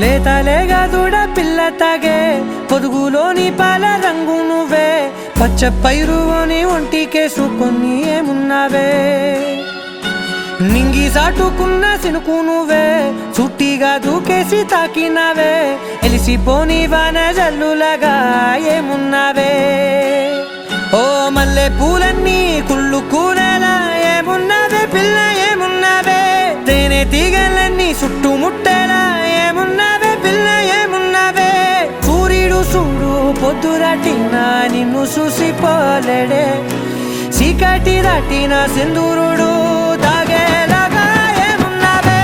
లేతలేగా దూడ పిల్ల తాగే పొదుగులోని పాల రంగు నువ్వే పచ్చ పైరుని ఒంటికేసుకొని ఏమున్నావే నింగి సాటుకున్న సినుకు నువ్వే చుట్టిగా దూకేసి తాకినావే ఎలిసిపోని వాన జల్లులగా ఏమున్నావే ఓ మల్లె పూలన్నీ కుళ్ళు కూరలా ఏమున్నావే పిల్ల ఏమున్నావే తేనె తీగలన్నీ చుట్టుముట్టేలా ఏమున్నావే పిల్ల ఏమున్నావే సూర్యుడు చూడు పొద్దురాటిన నిన్ను చూసిపోలేడే చీకటి దాటిన సింధూరుడు తాగేలాగా ఏమున్నావే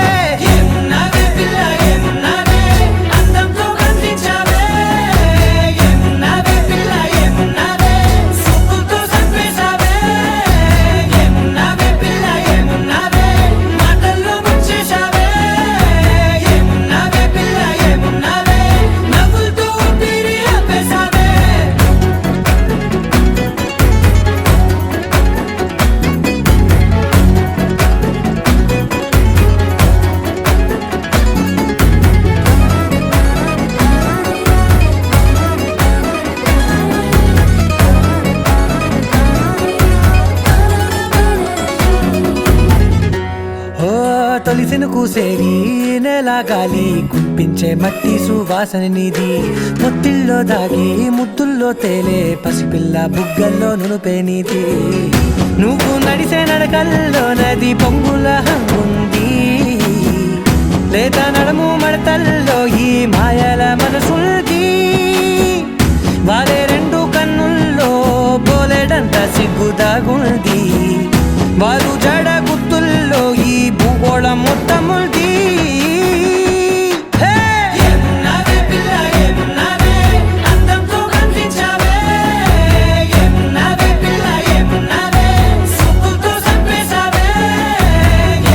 ఏమున్నావే పిల్ల ఏమున్నావే అందంతో కనిపించావే ఏమున్నావే పిల్ల ఏమున్నావే సుక్కుతో చంపేశావే ఏమున్నావే పిల్ల ఏమున్నావే మాటల్లో ముంచేశావే ఏమున్నావే పిల్ల ఏమున్నావే నవ్వులతో ఊపిరి ఆపేశావే తొలిసిన కూసేరి నెల గాలి కుప్పించే మట్టి సువాసన నీది ముత్తిల్లో దాగి ముద్దుల్లో తేలే పసిపిల్ల బుగ్గల్లో నునుపే నీది నువ్వు నడిసే నడకల్లో నది పొంగుల హంగుంది లేత నడము మడతల్లో ఈ మాయల మనసుంది వారే రెండు కన్నుల్లో పోలేడంత సిగ్గుదాగుంది వారు జడ గుర్తుల్లో ఈ భూగోళం మొత్తముంది ఏమున్నావే పిల్ల ఏమున్నావే అందంతో కనిపించావే ఏమున్నావే పిల్ల ఏమున్నావే సుక్కుతో చంపేశావే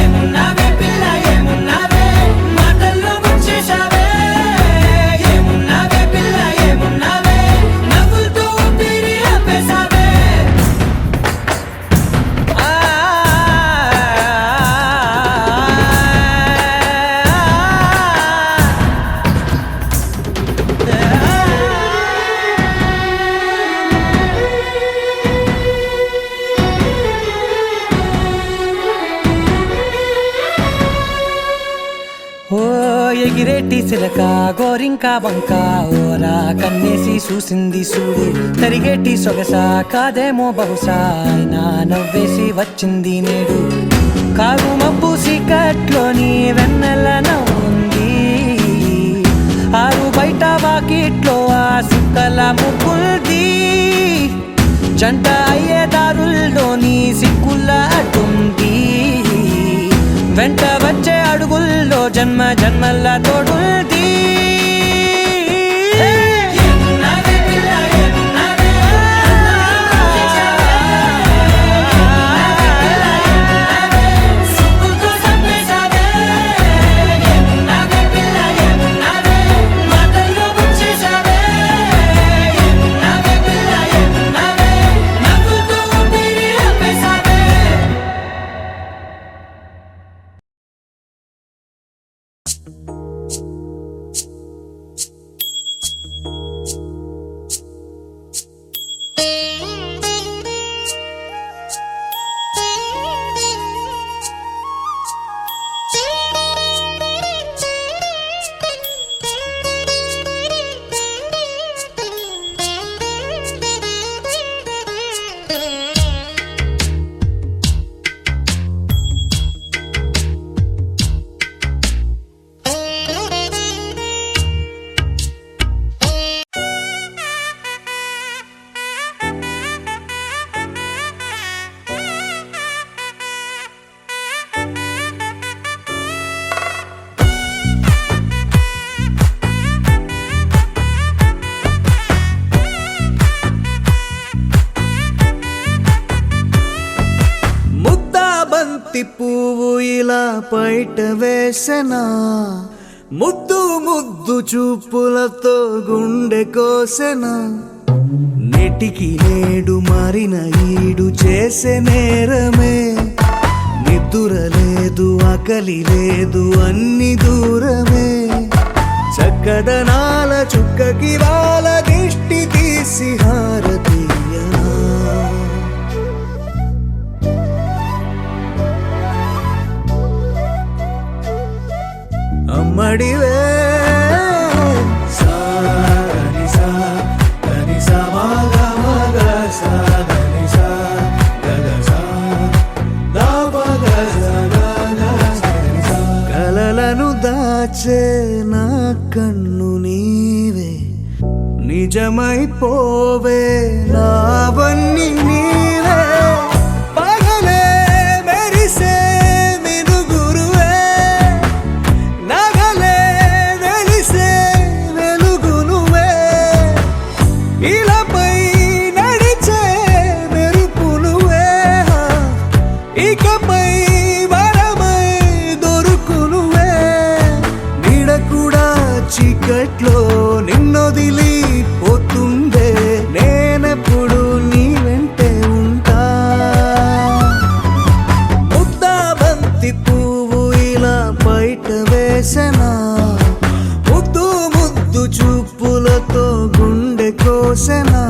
ఏమున్నావే పిల్ల ఏమున్నావే మాటల్లో ముంచేశావే ఏమున్నావే పిల్ల ఏమున్నావే నవ్వులతో ఊపిరి ఆపేశావే ఓ ఎగిరేటి సిలక గోరింక వంక ఓరా కన్నేసి చూసింది చూడు తరిగేటి సొగసా కాదేమో బహుశా నా నవ్వేసి వచ్చింది నేడు కారు మబ్బు సీకట్లోని వెన్నెల నవ్వుంది ఆరు బయట వాకిట్లో ఆ సుక్కల ముగ్గుల్ది జంట అయ్యే దారుల్లోని సిక్కుల అడ్డుంది వెంట వచ్చే అడుగుల్లో జన్మ జన్మల తోడుంది పువ్వు ఇలా బయట వేసెనా ముద్దు ముద్దు చూపులతో గుండె కోసెనా నెటికి నేడు మారిన ఈడు చేసే నేరమే నిద్ర లేదు ఆకలి లేదు అన్ని దూరమే చక్కదనాల చుక్కకి వాళ్ళ దిష్టి తీసి హారతీయనా అమ్మడివే కలలను దాచే నా కన్ను నీవే నిజమైపోవే నావన్నీ నీవే పగలే మెరిసే చీకట్లో నిన్నొదిలి పోతుందే నేనెప్పుడు నీ వెంటే ఉంటా ముద్దా బంతి పువ్వు ఇలా బయట వేసెనా ముద్దు ముద్దు చూపులతో గుండె కోసెనా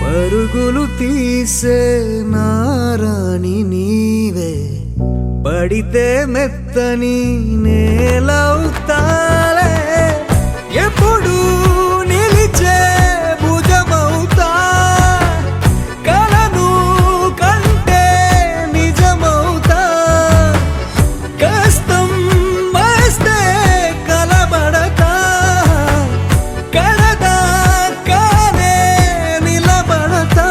పరుగులు తీసే నారాణి నీవే పడితే మెత్తని నేలవుతాలే ఎప్పుడు నిలిచే భుజమవుతా కలను కంటే నిజమవుతా కష్టం వస్తే కలబడతా కడదాకానే నిలబడతా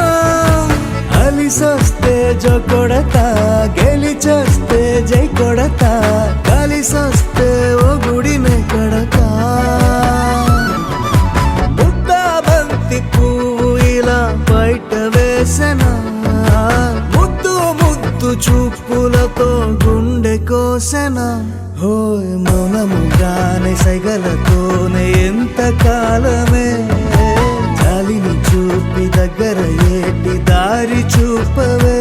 అలిసొస్తే జో కొడతా గెలిచొస్తే జై కొడతా కలిసొస్తే ఓ గుడినే కడతా ముద్దా బంతి పువ్వు ఇలా బయట వేసెనా ముద్దు ముద్దు చూపులతో గుండె కోసెనా హోయ్ మౌనముగానే సైగలతోనే ఎంత కాలమే జాలిని చూపి దగ్గర ఏటి దారి చూపవే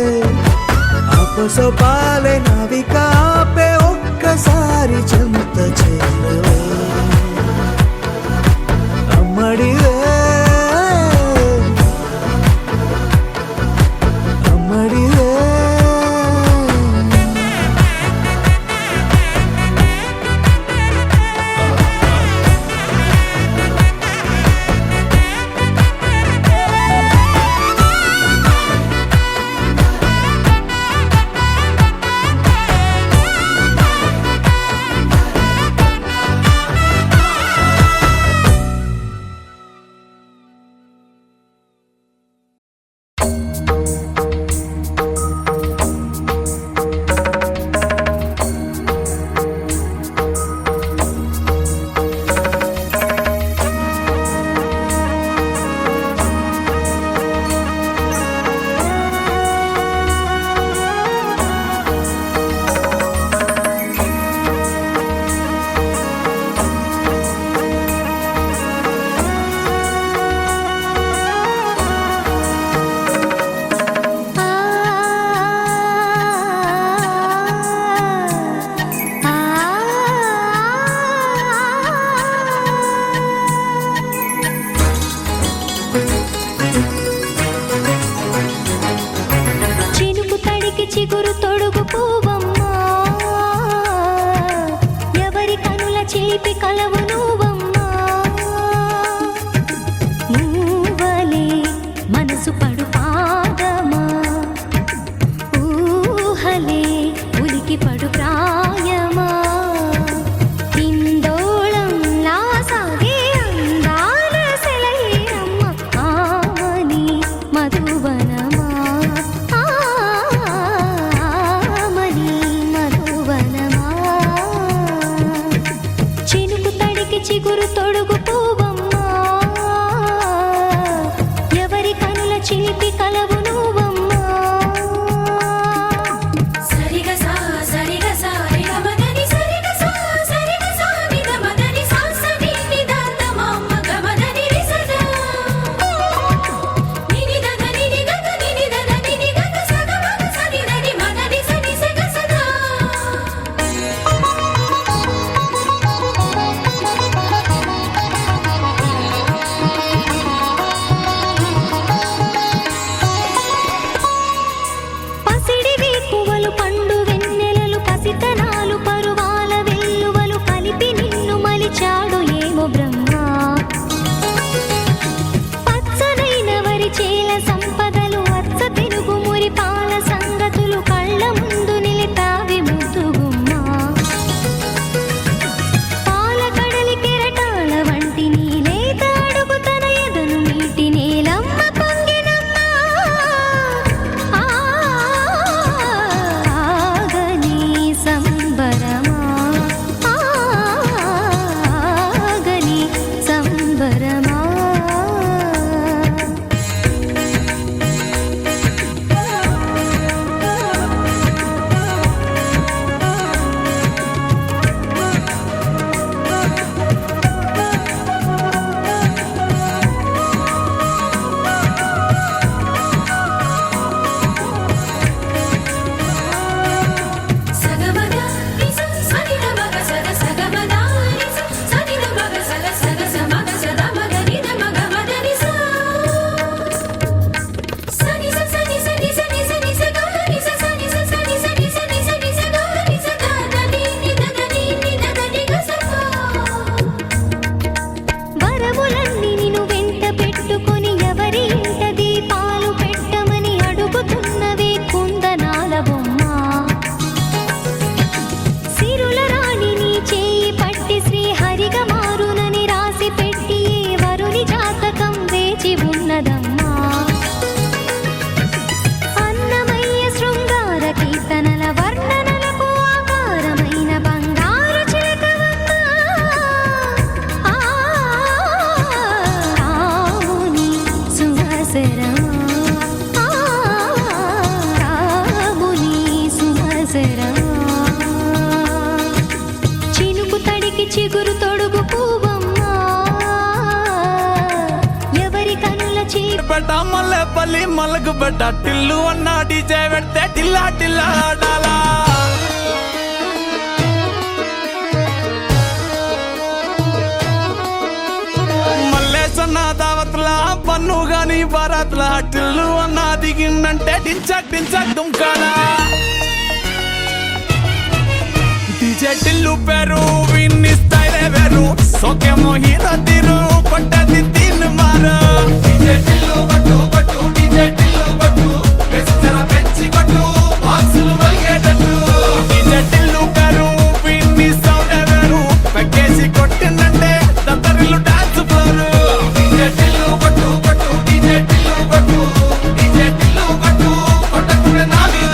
ఆపసోపాలే నావిక ఆపే పడు ప్రాయమా ఇందోళంలా సాగే అందాల సెలయేరమ్మ ఆమని మధువనమా ఆమని మధువనమా చినుకు తడికి చిగురు తొడుగు పూవమ్మా ఎవరి కనుల చిలిపి కలవు నువ్వమ్మా సరిగసా సరిగసా రిగమదని సరిగసా సరిగసా నిగమదని సాసని నిదాతమమ్మ గమదని రిసదా నినిదని నిగద నినిదని నిగద సగమగ సనిదని మదని సని సగసదా పసిడివి పువ్వులు పండు వెన్నెలలు పసితనాలు పరువాల వెల్లువలు కలిపి నిన్ను మలిచాడు ఏమో బ్రహ్మ పచ్చనైన వరి చేల సంపదలు అచ్చ తిరుగు మురి పాల సంగతులు కళ్ళ ముందు నిలిపావి ముద్దుగుమ్మ పాల కడలి కెరటాల వంటి నీలేత అడుగు తన ఎదను నీటి నేలమ్మ పొంగినమ్మ ఆగని సంబరమా ఆగని సంబరమా సగమద నిస సనిద మగ సగ సగమద నిస సనిద మగ సగ సగ సమగ సద మగ నిద మగ మద నిస సని స సని సని సని సని స గ నిస సని స సని సని సని సని స గ నిస ద దని నిద దని నిద దని గ స వరములన్నీ నిన్ను వెంట పెట్టుకొని ఎవరి ఇంట దీపాలు పెట్టమని అడుగుతున్నవే కుందనాల బొమ్మ సిరుల రాణి నీ చేయి పట్టి శ్రీహరిగా మారునని రాసి పెట్టి ఏ వరుని జాతకం వేచి ఉన్నదమ్మా అన్నమయ్య శృంగార కీర్తనల వర్ణనలకు ఆకారమైన బంగారు చిలకవమ్మ రాముని సుమసరమా రాముని సుమసరమా చినుకు తడికి చిగురు తొడుగు పువ్వమ్మా ఎవరి కనుల బెట్ట మల్లెపల్లి మలగు బెట్ట టిల్లు అన్న డీజే పెడితే టిల్లా టిల్లా ఆడాలా మల్లేసన్న దావత్ల పన్ను గాని బారాత్ల టిల్లు అన్న దిగిందంటే డించక్ డించక్ దుంకాలా డీజే టిల్లు పేరు విన్ని స్టైల్ వేరు సోకేమో హీరో తీరు కొట్టది తీన్ మారు డీజే టిల్లు కొట్టు కొట్టు డీజే టిల్లు కొట్టు వెచ్చర పెంచి కొట్టు బాక్సులు వలిగేటట్టు డీజే టిల్లు పేరు విన్ని సౌండ్ వేరు పెక్కేసి కొట్టిందంటే దత్తరిల్లు డాన్స్ ఫ్లోరు డీజే టిల్లు కొట్టు కొట్టు డీజే టిల్లు కొట్టు డీజే టిల్లు కొట్టు కొట్టకునే నా మీద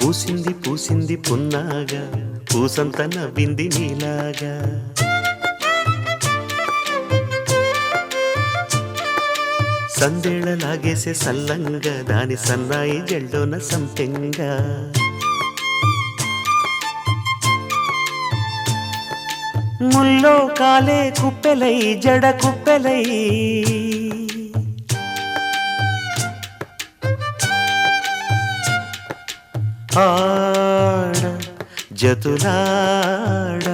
పూసింది పూసింది పున్నాగా పూసంత నవ్వింది నీలాగా సందేళ లాగేసే సల్లంగా దాని సన్నాయి జల్లోన సంపెంగా ముల్లో కాలే కుప్పెలై జడ కుప్పెలై ఆడ జతులాడ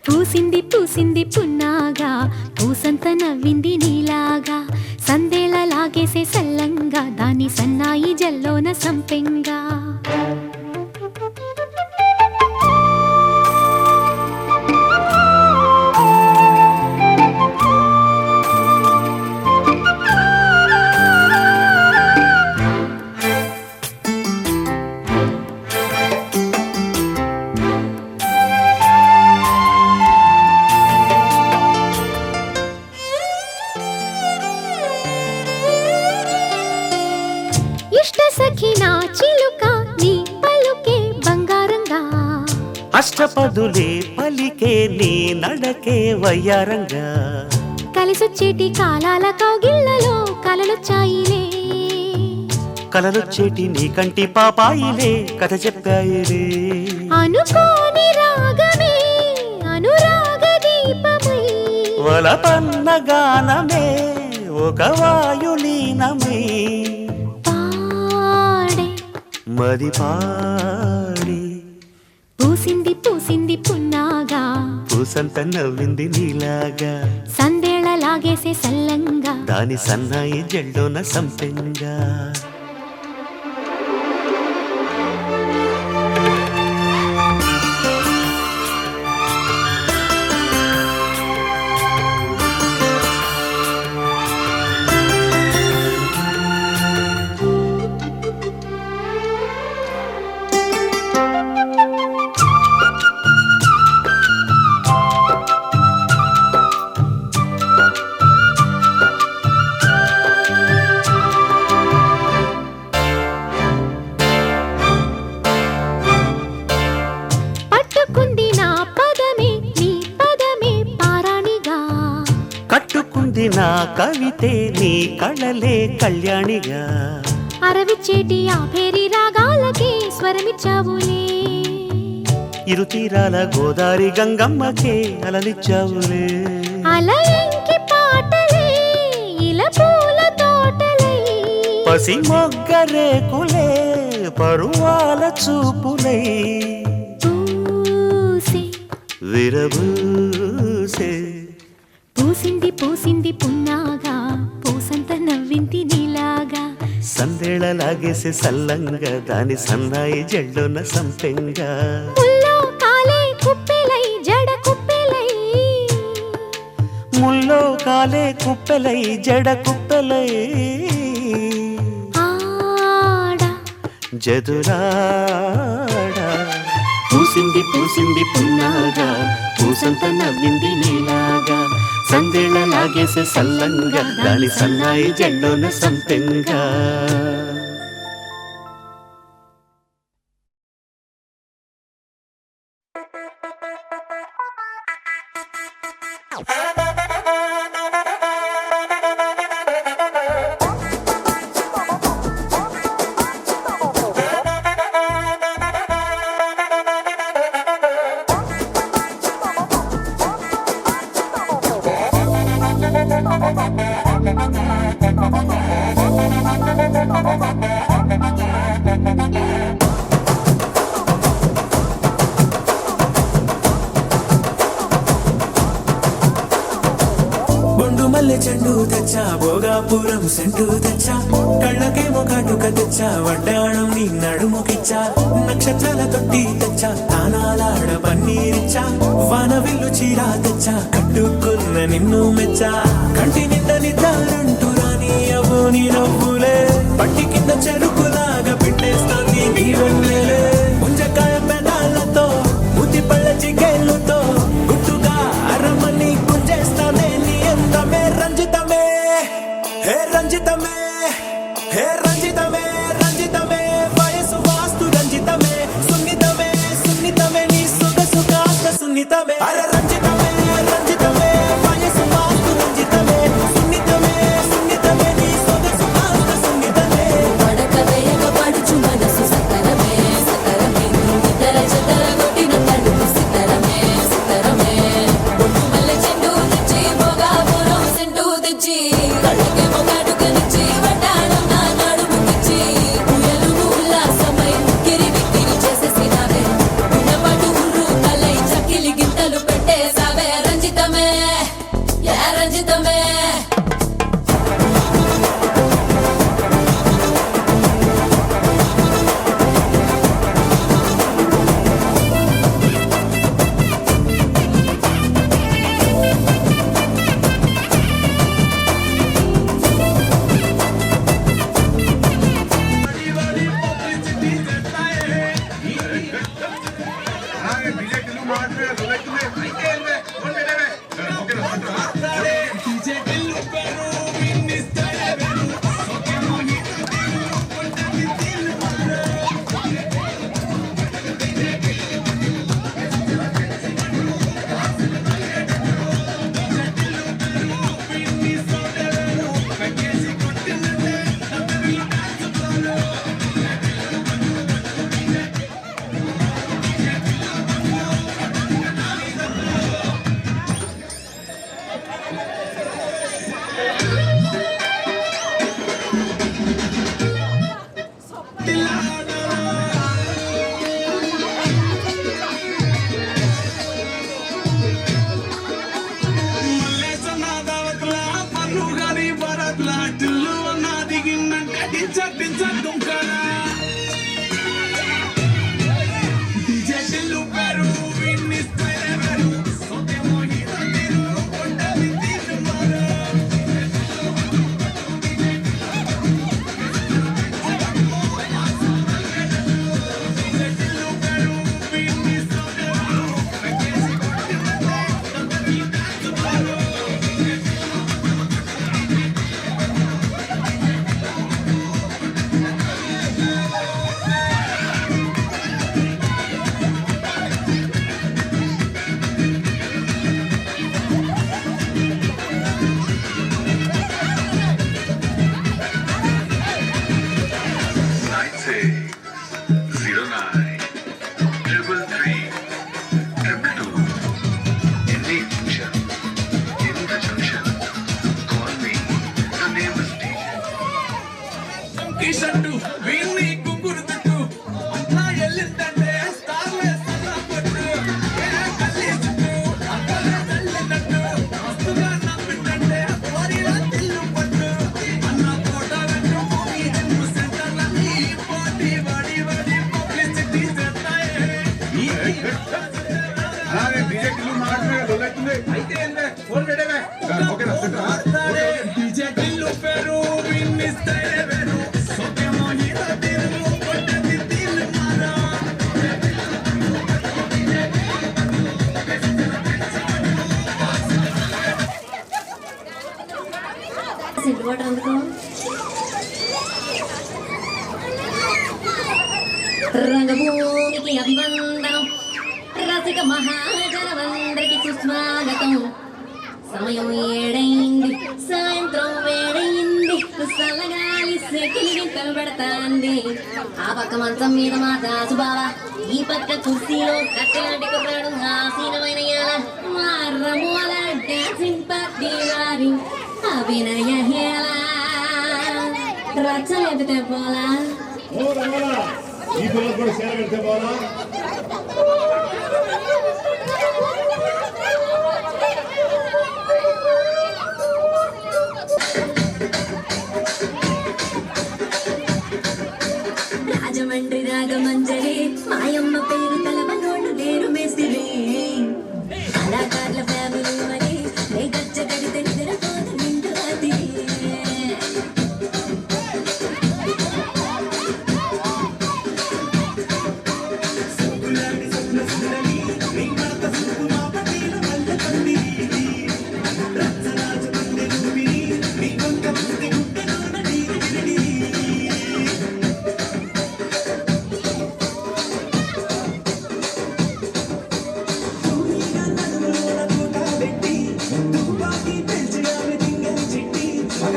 పూసింది పూసింది పున్నాగా పూసంత నవ్వింది నీలాగా సందేళ లాగేసే సల్లంగా దాని సన్నాయి జల్లోన సంపెంగా సఖినా చిలుక నీ పలుకే బంగారంగా అష్టపదులే పలికే నీ నడకే వయ్యారంగా కలిసొచ్చేటి కాలాల కౌగిళ్లలో కలలొచ్చాయిలే కలలొచ్చేటి నీ కంటి పాపాయిలే కథ చెప్పాయిలే అనుకోని రాగమే అనురాగ దీపమై వలపన్న గానమే ఒక వాయులీనమై మది పాడి పూసింది పూసింది పున్నాగా పూసంత నవ్వింది నీలాగా సందేళ లాగేసే సల్లంగా దాని సన్నాయి జల్లోన సంపెంగా కట్టుకుంది నా కవితే నీ కళలే కళ్యాణిగా అరవిచ్చేటి ఆ పేరి రాగాలకే స్వరమిచ్చావులే ఇరుతీరాల గోదారి గంగమ్మకే అలలిచ్చావులే అలయంకి పాటలే ఇలా పూల తోటలే పసి మొగ్గరేకులే పరువాల చూపులై పూసి విరబూసే పూసింది పూసింది పున్నాగా పూసంత నవ్వింది నీలాగా సందేళ లాగేసే సల్లంగా దాని సన్నాయి జల్లోన సంపెంగా ముల్లో కాలే కుప్పెలై జడ కుప్పెలై ముల్లో కాలే కుప్పెలై జడ కుప్పెలై ఆడ జదులాడ పూసింది పూసింది పున్నాగా పూసంత నవ్వింది నీలాగా సందేళ లాగేసే సల్లంగా దాని సన్నాయి జల్లోన సంపెంగా మల్లె చెండు తెచ్చా భోగాపురం సెంటు తెచ్చా కళ్ళకేమో కాటుక తెచ్చా వడ్డాణం నీ నడుముకిచ్చా నక్షత్రాల తొట్టి తెచ్చా తానాలాడ పన్నీరిచ్చా వానవిల్లు చీరా తెచ్చా కట్టుకున్న నిన్ను మెచ్చా కంటి నిండా నిద్దారంటూ రాని అవ్వు నీ నవ్వులే పట్టి కింద చెరుకులాగా పిండేస్తాంది నీ వెన్నెలే ముంజకాయ పెదాలతో ముద్ది పళ్ళ చిగేళ్ళతో గుట్టుగా అరమని గుంజేస్తానే నీ అందమే రంజితమే హే రంజితమే హే రంజితమే రంజితమే వయసు వాస్తు రంజితమే రంజితమే అరే రంజితమే రంజితమే వయసు మాకు రంజితమే సున్నితమే సున్నితమే నీ సొగసు మాకు సున్నితమే పడక వేయక పడుచు మనసు సకరమే సకరమే ఇతర చదర కొట్టిన తడుపు సితరమే సితరమే ఒట్టు మల్లె చెండు తెచ్చి భోగాపురం సెంటు తెచ్చి కళ్ళకే మొగాడుకనిచ్చి వడ్డాణం నా నడుముకిచ్చి ఉయ్యలు ఉల్లాసమై కిరి బిక్కిరి చేసేసినావే ఉన్నపాటు ఉర్రు తలై చక్కిలి గింతలు పెట్టేసావే రంజితమే యా రంజితమే రంగభూమికి అభివందనం రసిక మహాజనమందరికి సుస్వాగతం సమయం ఏడైంది సాయంత్రం వేడైంది చల్లగాలి సెకిలికి కనబడతాంది ఆ పక్క మంచం మీద మా దాసుబావ ఈ పక్క కుర్చీలో కట్టెలాంటి కుర్రాడు ఆసీనమైన మా రమోల డాన్సింగ్ పార్టీ వారి అభినయ హేళ రచ్చలేపితే పోలా ఈ పిల్లలు కూడా సేవ పెడితే పోలా రాజమండ్రి రాగమంజరి మాయమ్మ పేరు తలపనోళ్ళు లేరు మేస్తిరి కళాకారుల ఫ్యామిలీ మరి గచ్చ గడితే నిద్రపోత నిండు అది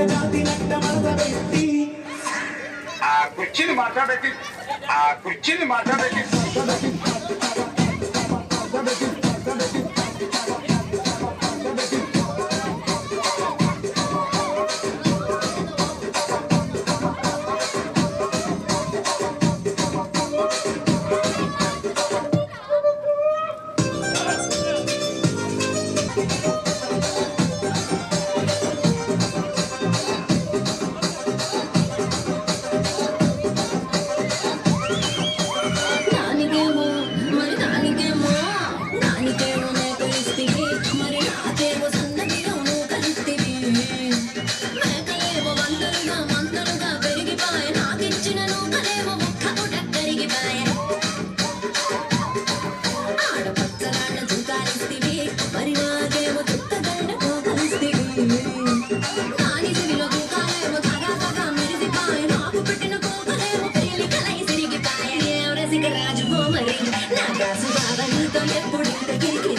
జాతి నట్ట మడత పెట్టి ఆ కుర్చీని మాట్లాడబెట్టి ఆ కుర్చీని మాట్లాడబెట్టి నానికేమో మరి నానికేమో నానికేమో మేకలిస్తివి మరి నాకేమో సన్నదిగా నువ్వు కలిస్తివి మేకలేమో మందలుగా పెరిగిపాయ నాకిచ్చిన నూకలేమో ముక్కకు టక్కరిగిపాయ ఆడపచ్చలాట చుకాలిస్తివి మరి నాకేమో చుక్కగండతో కలిస్తివి నాని సిరిలో దుకాలేమో తగా మెరిసిపాయ నాకు పెట్టిన కోకలేమో పెళ్లి కలై సిరిగిపాయ రసిక రాజు మరి నా దాసు బాబా నీతో ఎప్పుడు దగ్గరికి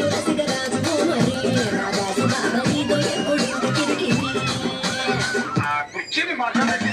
రసిక రాజు మరి నా దాసు బాబా నీతో ఎప్పుడు దగ్గరికి ఆ కుర్చీని మాట్లాడబెట్టి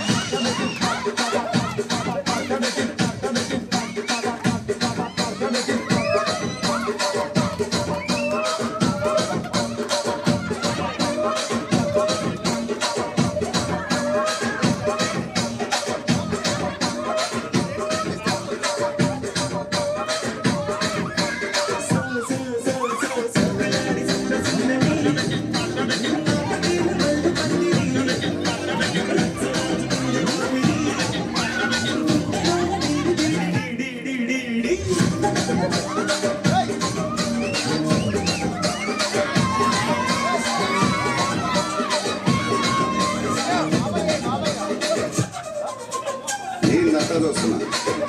నేను నట్టలు వస్తున్నా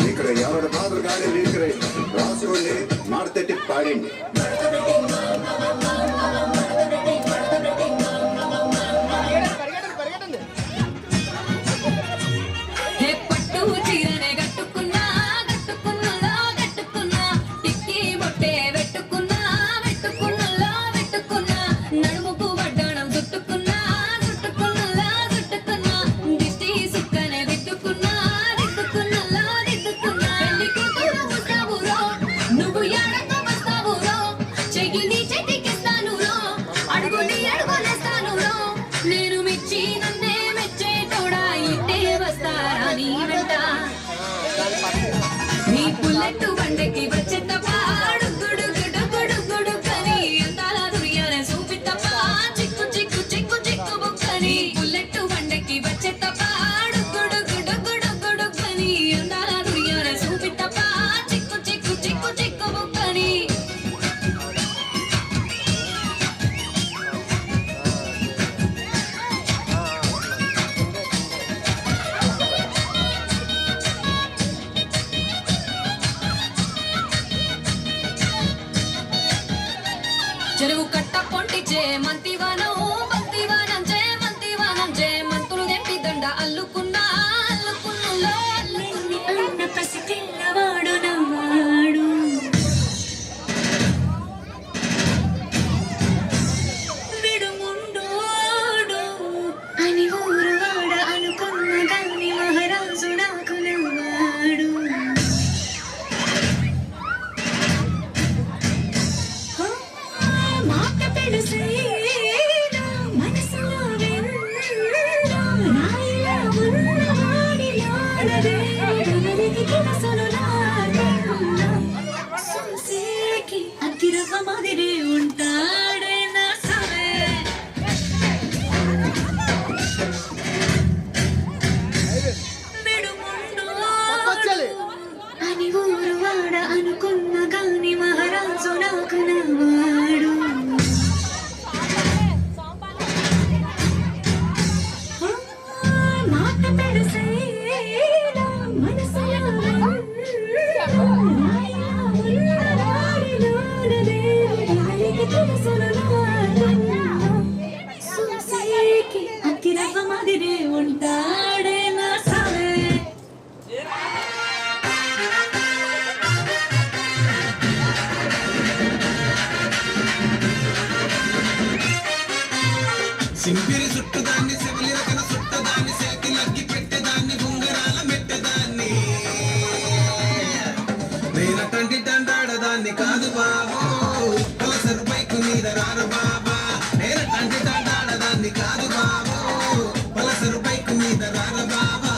ఇక్కడ ఎవరి బాధలు కానీ నీకు రాసుకోండి మాడతెట్టి పాడండి పట్టు చీరనే కట్టుకున్నా టిక్కి బొట్టే పెట్టుకున్నా నడుముకు వడ్డాణం చుట్టుకున్నా దిష్టి సుక్కనే దిద్దుకున్నా పెళ్లి కూతురు వస్తావురో నువ్వు ఎడకు వస్తావురో చెయ్యిని చెట్టికిస్తాను రో అడుగులేస్తాను రో నేను మెచ్చి నన్నే మెచ్చేటోడా ఇట్టే వస్తారా నీ వెంట నీ పుల్లెట్టు బండకి వచ్చేటప్ప గుడుకని అంతాల దుర్యానే చూపిత్తప్ప చిక్కు బుక్కని పుల్లెట్టు బండకి వచ్చేటప్ప గుడుకని అంతాల దుర్యానే చూపిత్తప్ప చిక్కు బుక్కని చెరువు కట్ట పొంటిచే మంతివానం చే మంతులు తెంపి దండ అల్లుకున్నా అన్న పసిపిల్లవాడు నవ్వాడు విడుముండోడు అని ఊరు వాడ అనుకున్న గాని మహారాజు నాకు నవ్వాడు మాట పెడుసేనా మనసులో వెన్నా నాయలా ఉన్నవాడిలాడదే కనరికి కినసను లాగన్నా సొంసేకి అతిరవ మాదిరి ఉంటాడే నా సవే విడుముండోడు అని ఊరు వాడ అనుకున్న గాని మహారాజు నాకు నవ్వాడు మాట పెడుసేనా మనసులో ఉన్నవాడిలాడదే కనరికి కినసను లాగన్నా సొంసేకి అతిరవ మాదిరి ఉంటాడే నా సవే సింపిరి చుట్టుదాన్ని శివలి రకన చుట్టదాన్ని చేతి లగ్గి పెట్టేదాన్ని ఉంగరాల మెట్టేదాన్ని నేనటంటి దండాడదాన్ని కాదు బాబు పలసరు బైకు మీద రారు బాబా నేనటంటి దండాడదాన్ని కాదు బాబు పలసరు బైకు మీద రారు బాబా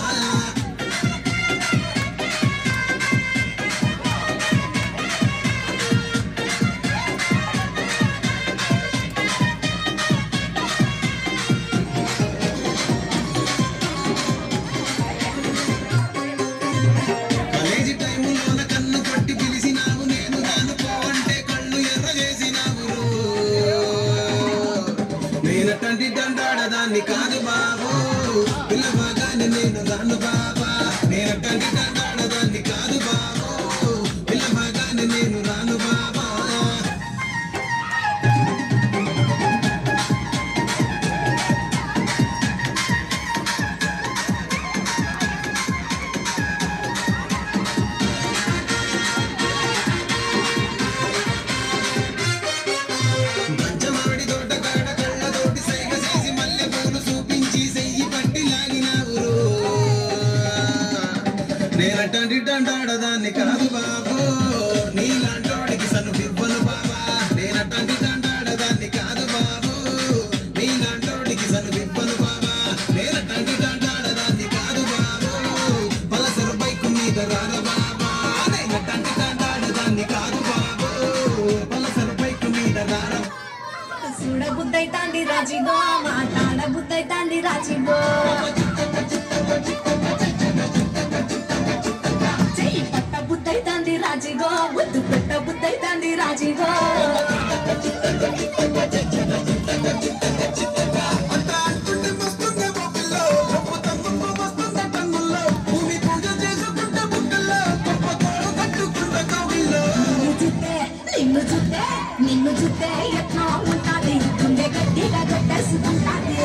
నేనటంటి దండాడదాన్ని కాదు బాబు పిల్లబాగానే నేను రాను బాబా నేనటంటి దండాడదాన్ని కాదు బాబు పిల్లబాగానే నేను రాను బాబా నేనటంటి దండాడదాన్ని కాదు బాబు నీలాంటోడికి సను ఇవ్వను బాబా నేనటంటి దండాడదాన్ని కాదు బాబు నీలాంటోడికి సను ఇవ్వను బాబా నేనటంటి దండాడదాన్ని కాదు బాబు పలసరు బైకు మీద రాను బాబా నేనటంటి దండాడదాన్ని కాదు బాబు పలసరు బైకు మీద రాను చూడ బుద్ధైతాంది రాజిగో మాట్లాడ బుద్ధైతాంది రాజిగో చెయ్యి పట్ట బుద్ధైతాంది రాజిగో ముద్దు పెట్ట బుద్ధైతాంది రాజిగో నిన్ను చూస్తే ఎట్లా ఉంటాది గుండె గట్టిగా కొట్టేసుకుంటాది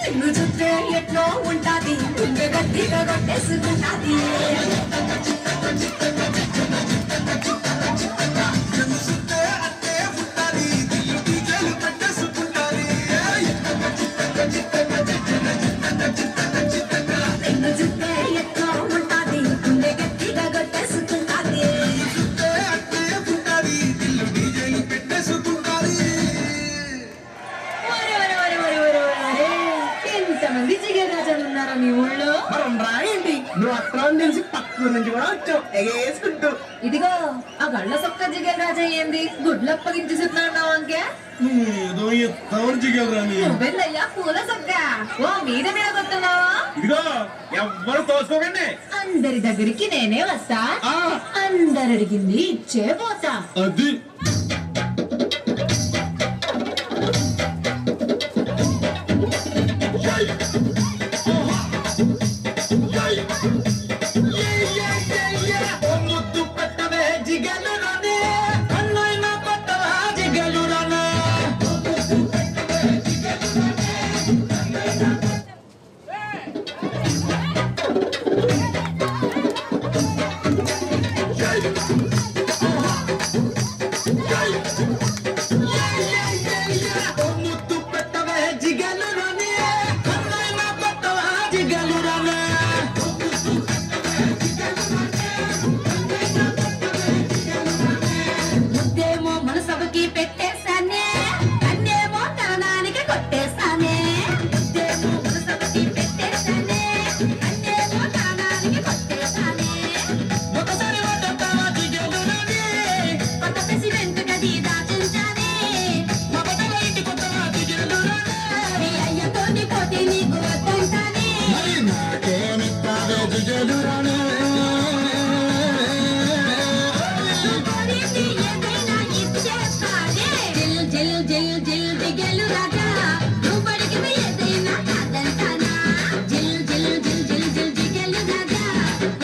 నిన్ను చూస్తే ఎట్లా ఉంటాది కొట్టేసుకుంటాది నిన్ను చూస్తే ఎట్లా ఉంటాది గుండె గట్టిగా కొంచెం ఎగేసుకుంటూ. ఇదిగో ఆ గళ్ళ సొక్క జిగేల్ రాజా ఏంది గుడ్లప్పగించి చెప్తున్నావు అంకే ఏదో ఎత్తామని జిగలరాని. నువ్వెందయ్యా పూల సొక్క ఓ మీద మీద కొట్టున్నావా ఇదిగో ఎవ్వరు తోసుకోకండి. అందరి దగ్గరికి నేనే వస్తా ఆ. అందరు అడిగింది ఇచ్చే పోతా అది ముద్దు పెట్టవే జిగలురానే, కన్నైనా కొట్టవా జిగలురానే. ముద్దు పెట్టవే జిగలురానే, కన్నైనా కొట్టవా జిగలురానే. ముద్దేమో మనసభకి పెట్టేస్తానే కన్నేమో తననానికి కొట్టేస్తానే ముద్దేమో మనసభకి పెట్టేస్తానే కన్నేమో తననానికి కొట్టేస్తానే ఒకసారి వడ్డతావా జిగలురానే, కొత్త ప్రెసిడెంట్ గది దాచుంచానే మమతల ఇంటికొత్తవా జిగలురానే. మీ అయ్యతోని పోతే నీకు వద్దంటానే మరి నాకేమిస్తావే జిగలురానే. కోరింది ఏదైనా ఇచ్చేస్తానే జిల్ జిల్ జిల్ జిల్ దిగలు రాజా నువ్వు అడిగితే ఏదైనా కాదంటానా జిల్ జిల్ జిల్ జిల్ జిల్ దిగలు రాజా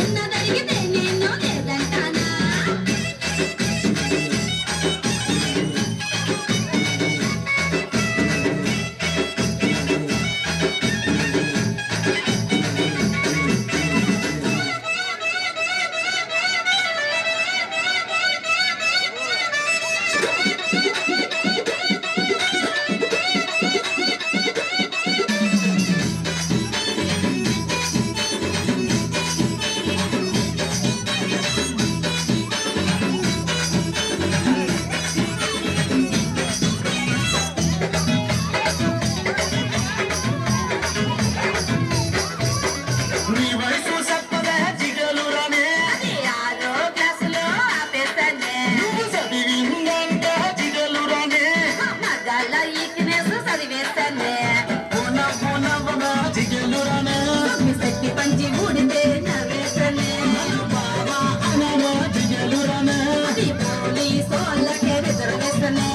ఉన్నదడిగితే నేను లేదంటానా నీ వయసు చెప్పదే జిగలురానే, అది ఆరో క్లాసులో ఆపేస్తానే నువ్వు చదివిందంటే జిగలురానే. మగాళ్ళ ఈక్నెస్ చదివేస్తానే పునః జిగలురానే. శక్తి పంచి ఊడితే నవ్వేస్తానే బావా అనవా జిగలురానే. అది పోలీసు వాళ్ళకే రిజర్వేస్తానే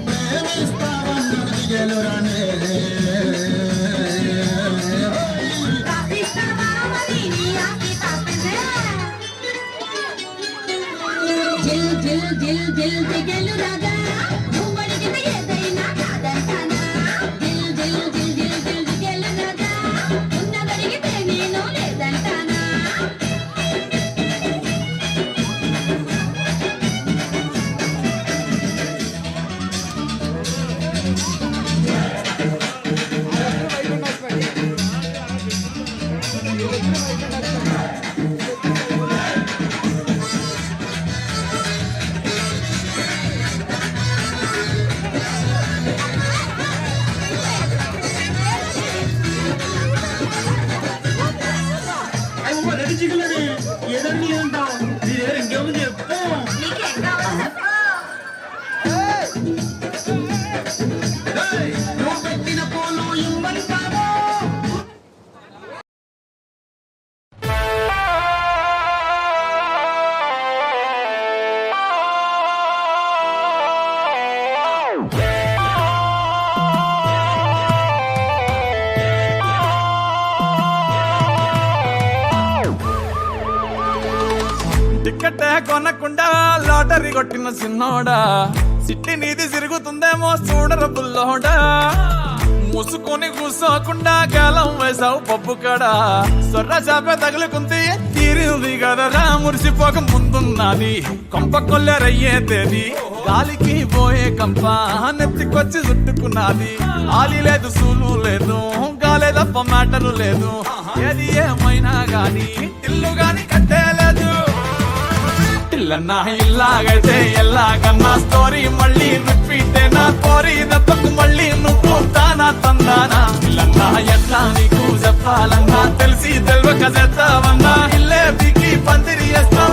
ప్రేమిస్తావన్నది జిగలురానే. జిల్ జిల్ జిల్ జిల్ దిగలు రాగా నువ్వు అడిగితే ఏదైనా కాదంటానా జిల్ జిల్ జిల్ జిల్ జిల్ దిగలు రాగా ఉన్నదడిగితే నేను లేదంటానా అయ్యో రెడ్డి జిగలని ఏదని అంటావు, నీ దగ్గర ఇంకేముంది చెప్పు. నీకేం కావాలో చెప్పు ఏయ్, నువ్వు పెట్టిన పూలు ఇమ్మంటావా. టికెట్ కొనకుండా లాటరీ కొట్టిన సిన్నోడా సిట్టి నీది తిరుగుతుందేమో చూడర బుల్లోడా మూసుకొని కూసోకుండా గాలం వేసావు పప్పు కడా సొర్ర చాప తగులుకుంది తీరింది కదరా మురిసిపోక ముందున్నది కొంప కొల్లెరయ్యే తేది గాలికి పోయే కంప నెత్తికొచ్చి చుట్టుకున్నది ఆలి లేదు సూలు లేదు గాలే తప్ప మ్యాటరు లేదు ఏది ఏమైనా గాని ఇల్లు గాని కట్టేలేదు ఇల్లన్నా ఇల్లాగైతే ఎల్లాగన్నా స్టోరీ మళ్ళీ రిపీట్ నా కోరి దెబ్బకు మళ్ళీ నువ్వు తానా తందానా ఇల్లన్నా ఎట్లా నీకు చెప్పాలన్నా తెలిసి తెలియక చేస్తావన్నా ఇల్లే బిగి పందిరి వేస్తా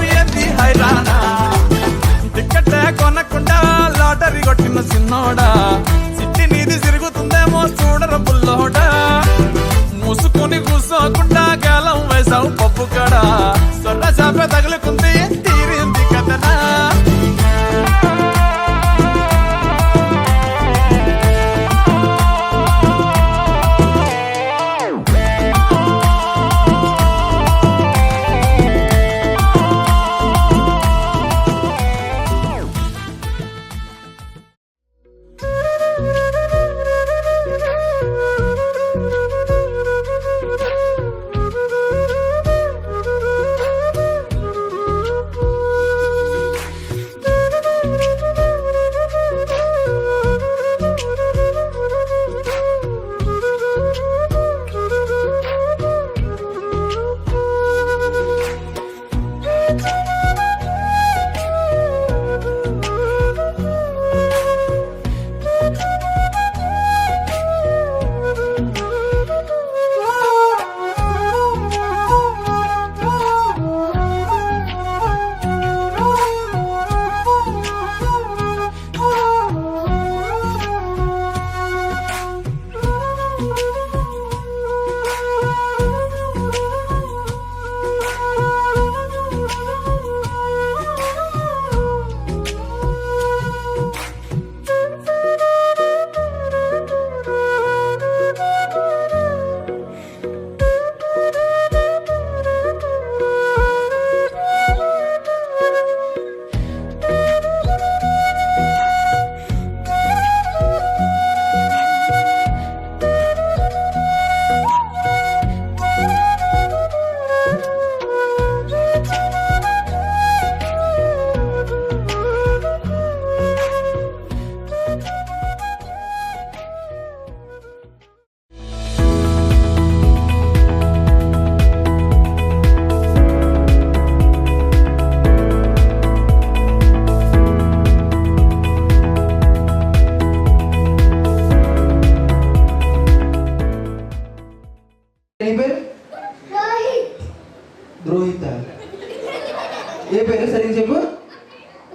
ఏ పేరు సరిగ్గా చెప్పు.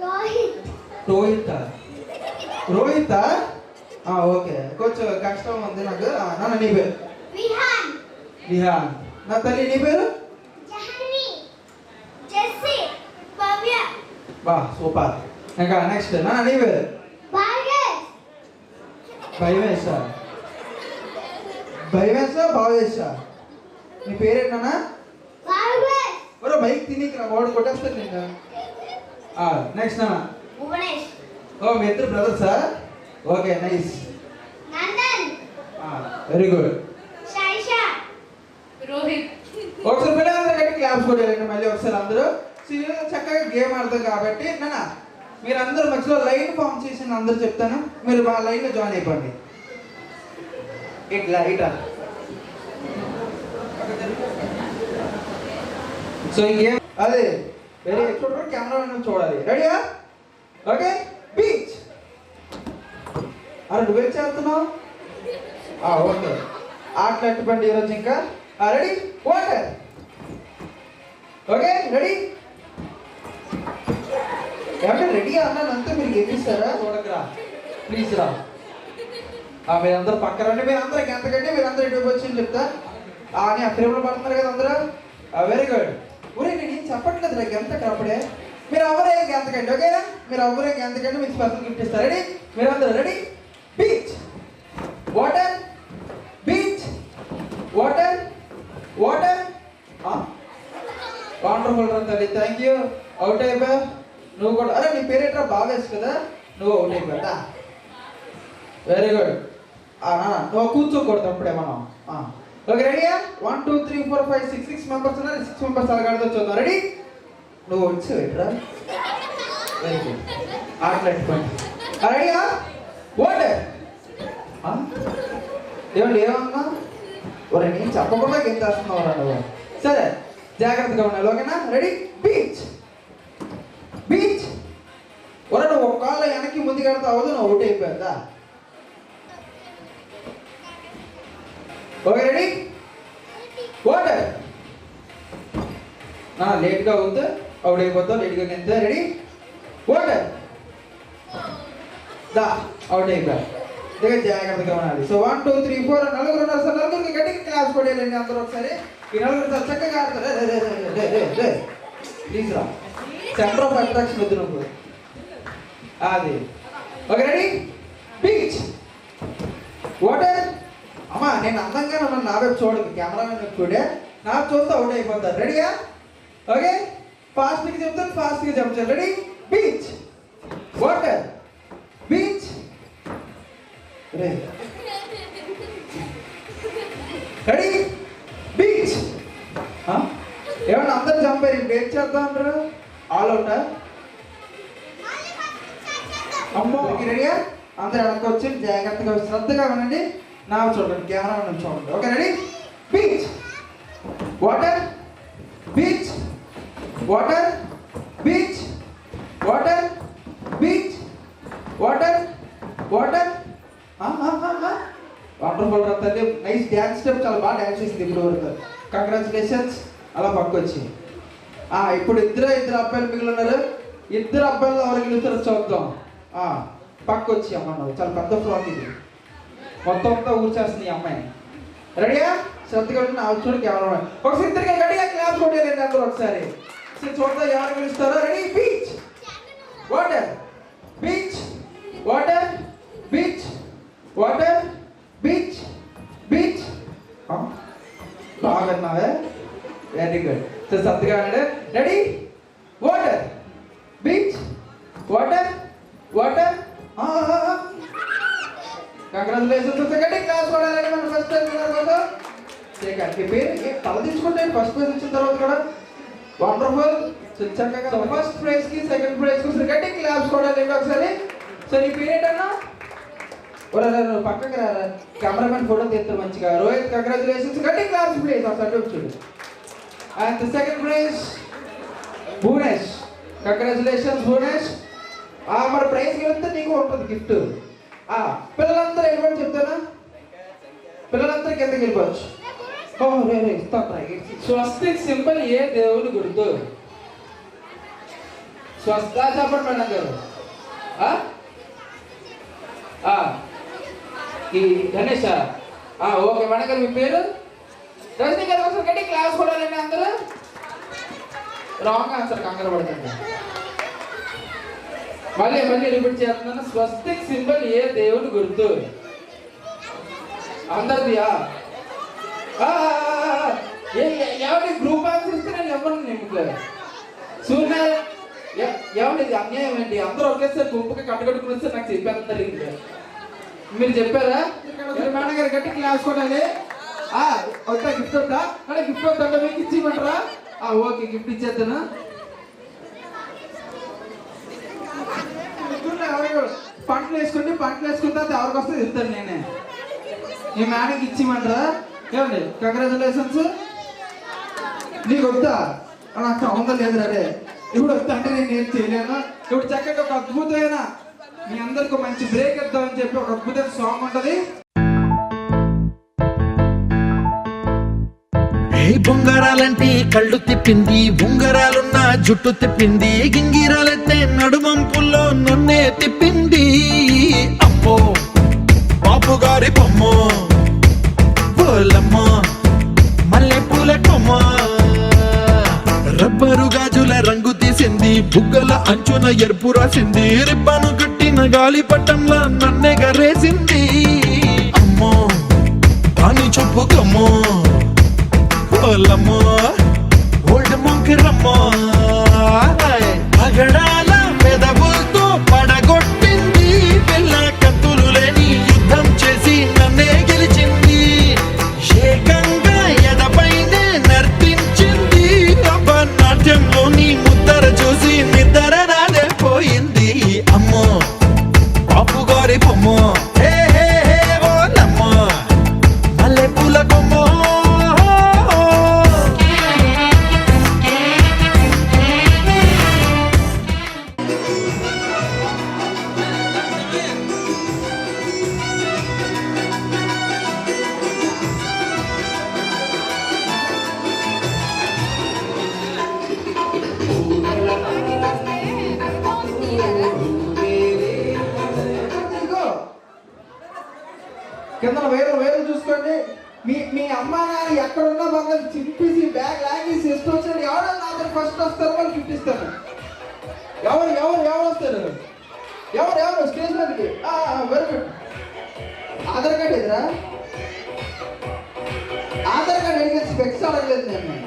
రోహిత్. రోహిత. ఓకే, కొంచెం కష్టం ఉంది నాకు. నాన్న నీ పేరు? విహాన్. విహాన్. నా తల్లి నీ పేరు? జహన్వి. జెస్సీ. భవ్య. బా సూపర్. ఇంకా నెక్స్ట్ నాన్న నీ పేరు? భార్గవ్. భయమేశా. భావేశా. నీ పేరేంటన్నా? భార్గవ్. ఒరే బైక్ తినికి నా వాడు కొట్టేస్తాడు నేను. నెక్స్ట్ నాన్న? భువనేష్. ఓ మీ ఇద్దరు బ్రదర్సా? Okay nice. Nandan. Very good. Shaisha. Rohit. ఒకసారి పిల్లలందరూ కట్టి క్లాప్స్ కొట్టేయాలండి మళ్ళీ ఒకసారి అందరూ. చక్కగా గేమ్ ఆడతాం కాబట్టి నాన్న మీరు అందరూ మధ్యలో లైన్ ఫామ్ చేసి అందరూ చెప్తాను, మీరు మా లైన్లో జాయిన్ అయిపోండి. ఇట్లా సో ఈ గేమ్ అదే వెరీ ఎక్స్ట్రా కెమెరా చూడాలి. రెడీయా? Okay beach. అరే నువ్వేం చేస్తున్నావు? ఓకే ఆటలు ఎట్టుబండి ఈరోజు ఇంకా. రెడీ? వాటర్. Okay ready? ఏమంటే రెడీ అన్నాను అంతే, మీరు గెలిస్తారా? చూడకరా ప్లీజ్ రా. మీరందరూ పక్క రండి, మీరందరూ ఎంతకంటే మీరందరూ ఎటు వచ్చి చెప్తా. అని ఆ ఫ్రేమ్లో పడుతున్నారు కదా అందరూ. Very good. ఊరే నేను ఏం చెప్పట్లేదు రా గెంతకి అప్పుడే. మీరు ఎవరే గెంతకండి ఓకేనా? మీరు ఎవరే గెంతకండి మీకు స్పెషల్ గిఫ్ట్ ఇస్తారు. రెడీ? మీరందరూ ready? Beach. Water. Beach. Water. Wonderful రా తల్లి, థ్యాంక్ యూ. అవుట్ అయిపోయా నువ్వు కూడా. అరే నీ పేరేట్రా? భావేష్ కదా, నువ్వు అవుట్ అయిపోయా. Very good. నువ్వు కూర్చోకూడదు అప్పుడే మనం. ఓకే రెడీయా? 1 2 3 4 5 6 మెంబర్స్ ఉన్నారు. 6 మెంబర్స్ అలాగడతో చూద్దాం. రెడీ? నువ్వు వచ్చేవేట్రా? Very good. ఆటలు పెట్టుకోండి. రెడీయా? వాటర్. ఏమన్నా ఒరే నేను చెప్పకుండా ఏం చేస్తున్నావు నువ్వు? సరే జాగ్రత్తగా ఉండాలి ఓకేనా? రెడీ? బీచ్. ఒరే నువ్వు ఒక కాళ్ళు వెనక్కి ముందుకు వెళ్తా అవ్వదు, నువ్వు అవుట్ అయిపోయిందా? Okay ready? వాటర్. లేట్గా అవుతా అవుట్ అయిపోతావు, లేట్గా కింద. రెడీ? వాటర్. అవుట్ అయిపోయా. దగ్గర జాగ్రత్తగా ఉండాలి. సో 1 2 3 4 నలుగురు ఉన్నారు సార్. నలుగురికి గట్టిగా క్లాస్ కొట్టేయాలండి అందరూ ఒకసారి. ఈ నలుగురు సార్ చక్కగా ఆడతారు. ప్లీజ్ రా, సెంటర్ ఆఫ్ అట్రాక్షన్ వద్దు నువ్వు. అది ఓకే రెడీ? బీచ్. వాటర్. అమ్మా నేను అందంగా ఉన్నాను, నా వైపు చూడదు కెమెరామెన్ చూడే, నా చూస్తే అవుట్ అయిపోతారు. రెడీయా? ఓకే ఫాస్ట్గా చెప్తాను, ఫాస్ట్గా చెప్తాను. Ready? Beach. Water. Beach. Ready? Beach. ఏమన్నా అందరు చంపారు, ఇప్పుడు ఏం చేద్దాం అంటారు? ఆల్ అవుటా? అమ్మో రెడీయా? అందరు వెనక్కి వచ్చి జాగ్రత్తగా శ్రద్ధగా ఉండండి. నా చూడండి, కెమెరా చూడండి. Okay ready? Beach. Water. Beach. Water. Beach. Water. Beach. Water. Wonderful రా తల్లి, నైస్ డ్యాన్స్ స్టెప్, చాలా బాగా డ్యాన్స్ చేసింది ఇప్పుడు వరకు. కంగ్రాచులేషన్స్. అలా పక్కొచ్చి ఇప్పుడు ఇద్దరు అబ్బాయిలు మిగిలి ఉన్నారు. ఇద్దరు అబ్బాయిలు ఎవరికి గెలుస్తారో చూద్దాం. పక్కొచ్చి అమ్మ నువ్వు చాలా పెద్ద ఫ్రాక్ ఇది, మొత్తం అంతా ఊర్చేస్తుంది ఈ అమ్మాయి. రెడీయా? శ్రద్ధగా చూడు కెమెరా. ఒకసారి ఇద్దరికి గట్టిగా క్లాస్ కొట్టేయాలండి అందరూ ఒకసారి. చూద్దాం ఎవరు గెలుస్తారో. Ready? Beach. Water. Beach. Water. Beach. Water. Beach. బాగున్నావే, వెరీ గుడ్. సో సత్తుగా అన్నాడు. Ready? Water. Beach. Water. Congratulations. Second class కొడాలని మనం ఫస్ట్ ప్రైజ్ కదా. సెకండ్ మీ పేరు తల తీసుకుంటే ఫస్ట్ ప్రైజ్ వచ్చిన తర్వాత కూడా వండర్ఫుల్. చక్కగా ఫస్ట్ ప్రైజ్ కి సెకండ్ ప్రైజ్ కి సెకండ్ క్లాస్ కొడాలండి ఒకసారి. సో నీ పేరు ఏంటన్నా? పక్కకి రా, కెమెరామెన్ ఫోటో తీస్తారు మంచిగా. రోహిత్ కంగ్రాచులేషన్స్. గట్టి క్లాస్ ప్లీజ్. ఒకసారి చూడు. And second prize Bhuvanesh. Congratulations Bhuvanesh. మరి ప్రైజ్ గెలిస్తే నీకు ఉంటుంది గిఫ్ట్. పిల్లలందరూ వెళ్ళిపోయి చెప్తానా? పిల్లలందరూ కిందకి వెళ్ళిపోవచ్చు. ఇస్తాను. స్వస్తిక్ సింబల్ ఏ దేవుని గుర్తు? స్వస్థ చెప్పండి మేడం గారు. ఈ గణేష్ ఓకే మేడం గారు. మీ పేరు? రజనీ గారు ఒకసారి గట్టి క్లాస్ కొడాలండి అందరూ. రాంగ్ ఆన్సర్, కంగారు పడుతుంది. మళ్ళీ రిపీట్ చేస్తున్నాను. స్వస్తిక్ సింబల్ ఏ దేవుని గుర్తు? అందరిదియా? ఎవరి గ్రూప్ ఆన్సర్ ఇస్తే నేను ఎవరు నిమ్ముతారు? సూర్య ఏమండి ఇది అన్యాయం ఏంటి? అందరూ ఒకేసారి గుంపుకి కట్టుకట్టుకుని వస్తే నాకు చెప్పేంత జరిగింది. మీరు చెప్పారా? మేడం గారు గట్టి క్లాస్ కొడాలి. వద్దా గిఫ్ట్ వద్దా? గిఫ్ట్ వద్దా? మీకు ఇచ్చిమంటారా? Okay gift ఇచ్చేద్దాను. పంటలు వేసుకున్న తర్వాత ఎవరికి వస్తుంది ఇస్తాను నేనే. ఈ మేడంకి ఇచ్చిమంటారా? ఏమండి కంగ్రాచులేషన్స్. నీకు వద్దా? నాకు సంబంధం లేదు రే. ఇప్పుడు వద్దా అంటే నేను ఏం చేయలేను. ఇప్పుడు చక్కగా ఒక అద్భుతమైన మీ అందరికి మంచి బ్రేక్ ఇద్దామని చెప్పి ఒక అద్భుతమైన సాంగ్ ఉంటది. బొంగరాలంటే కళ్ళు తిప్పింది, ఉంగరాలున్న జుట్టు తిప్పింది, గింగిరాలైతే నడుమంపుల్లో నన్నే తిప్పింది. అమ్మో బాపు గారి బొమ్మ, పోలమ్మ మల్లె పూల కొమ్మ, రబ్బరు గాజుల రంగు తీసింది, బుగ్గల అంచున ఎరుపు రాసింది, రిబ్బను కట్టిన గాలి పట్టంలా నన్నే గరేసింది. అమ్మో దాని చెప్పుకమ్మో ఓలమ్మో ఓల్డ్ మొంకిరమ్మో, పగడాల పెదవులతో పడగొట్టింది, పిల్ల కత్తులు లేని యుద్ధం చేసి నన్నే గెలిచింది, ఏకంగా ఎదపైనే నర్తించింది, నాట్యంలోని ముద్దర చూసి నిద్ర నాదే పోయింది. అమ్మో బాపు గారి బొమ్మో, హే హే హే ఓలమ్మో మల్లె పూల కొమ్మో. కింద వేరు చూసుకోండి. మీ అమ్మ నాన్న ఎక్కడున్నా బాగా చింపేసి బ్యాగ్ లాగేసి ఇష్టం వచ్చాడు. ఎవరన్నా అందరు ఫస్ట్ వస్తారు, వాళ్ళు గిఫ్ట్ ఇస్తారు. ఎవరు వస్తారు? ఎవరు స్టేజ్ మీదకి? Very good. ఆధార్ కార్డు ఎదురా? ఆధార్ కార్డు అడిగే స్పెక్స్ అడగలేదు నేను.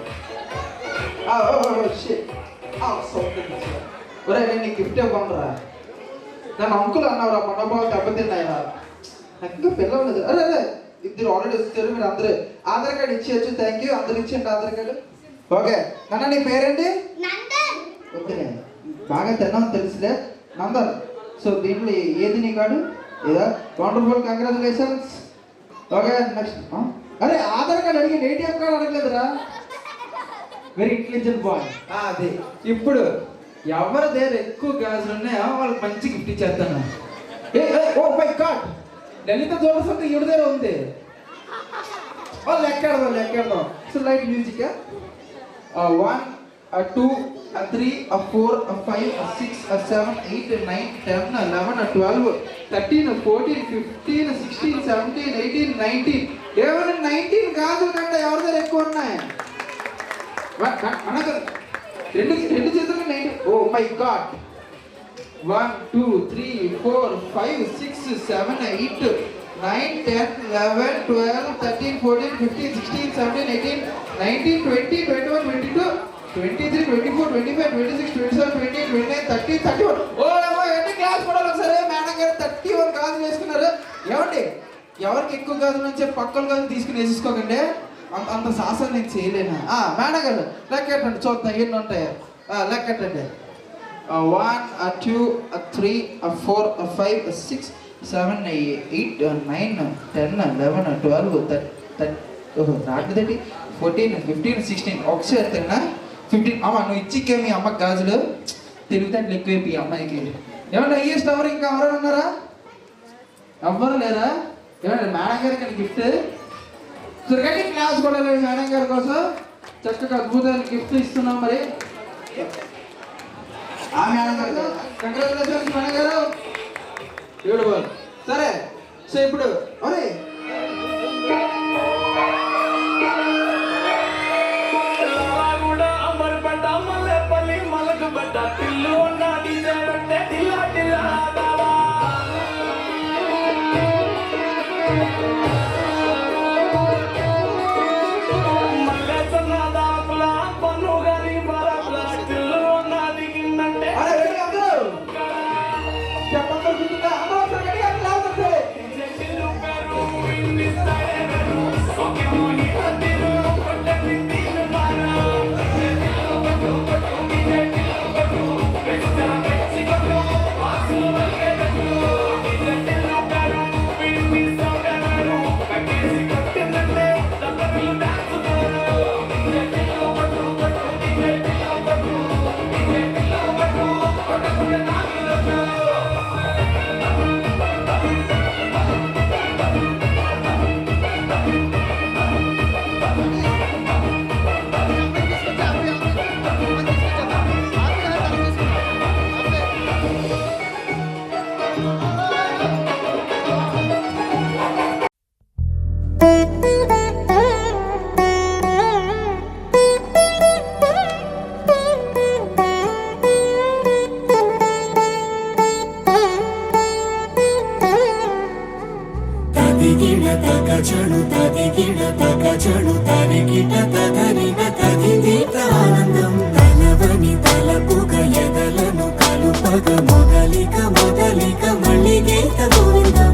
ఒరే నేను నీకు గిఫ్ట్ ఇవ్వనురా. నన్ను అంకుల్ అన్నావురా, మనోభావాలు దెబ్బతిన్నాయిరా. ఇంకా పిల్లలు లేదు. అరే ఇద్దరు ఆల్రెడీ వచ్చారు, మీరు అందరూ ఆధార్ కార్డు ఇచ్చేయచ్చు. థ్యాంక్ యూ, అందరు ఇచ్చేయండి ఆధార్ కార్డు. ఓకే నాన్న నీ పేరేంటి? ఓకే బాగా తిన్నామని తెలుసులే, నందన్. సో దీంట్లో ఏది నీ కార్డు? ఏదా? Wonderful, congratulations. Okay next. అరే ఆధార్ కార్డు అడిగి ఏటీఎం కార్డు అడగలేదురా. Very intelligent boy. అదే ఇప్పుడు ఎవరి దగ్గర ఎక్కువ గాజులు ఉన్నాయో వాళ్ళకి మంచి గిఫ్ట్ ఇచ్చేస్తాను. ఓ మై గాడ్, లలిత జోడసంత ఈవిడ దగ్గర ఉంది. లెక్కెడదాం. So light music. 1 2 3 4 5 6 7 8 9 10 11 12 13 14 15 16 17 18 19. ఏమైనా 19 గాజుల కంటే ఎవరి దగ్గర ఎక్కువ ఉన్నాయి? రెండు చేతులు 19. Oh my god. 1 2 3 4 5 6 7 8 9 10 11 12 13 14 15 16 17 18 19 20 21 22 23 24 25 26 27 28 29 30 31. ఎన్ని క్లాస్ కూడా ఒకసారి మేడం గారు 31 గాజులు వేసుకున్నారు. ఏమండి ఎవరికి ఎక్కువ గాజులు నుంచి పక్కల గాజులు తీసుకుని వేసుకోకండి. అంత సాహసం నేను చేయలేను. మేడం గారు లెక్కెట్టండి, చూద్దాం ఎన్ని ఉంటాయో. లెక్కెట్టండి. 1 2 3 4 5 6 7 8 9 10 11 12 13 14 15 16. ఒకసారి ఎత్తన్నా 15. నువ్వు ఇచ్చికే మీ అమ్మకి గాజులు తిరుగుతాంట్లు ఎక్కువైపు ఈ అమ్మాయికి. ఏమన్నా హైయెస్ట్ ఎవరు ఇంకా ఎవరైనా ఉన్నారా? ఎవ్వరు లేరా? ఏమంటే మేడం గారికి గిఫ్ట్ సరిగట్టి క్లాస్ కూడా లేదు. మేడం గారి కోసం చక్కగా అద్భుతమైన గిఫ్ట్ ఇస్తున్నాం. మరి ఆమె గారు కంగ్రాచులేషన్స్ మేడం గారు. బ్యూటిఫుల్. సరే సో ఇప్పుడు అరే కూడా అమర్పడ్డ మల్లెపల్లి మలకబడ్డ పిల్లు ఉన్న డీజే బట్టే టిల్లా టిల్లా దావా మల్లె సన్న దాపుల పన్ను గారి మరపుల పిల్లు ఉన్న దిగిందంటే అరే రెడీ అందరూ చెప్పండి చూస్తుందా అందరూ రెడీ అందరూ టిల్లు పేరు వినిస్తారే వెరు ఓకే మోని హతిరు కొట్టని తీను మారా తదిగిడ తగజడు తదిగిడ తగజడు తరిగిట తదరిన తదిదీత ఆనందం తలవని తలపుగ ఎదలను కలుపగ మొదలిక మొదలిక మళ్ళీ గీత గోవిందం.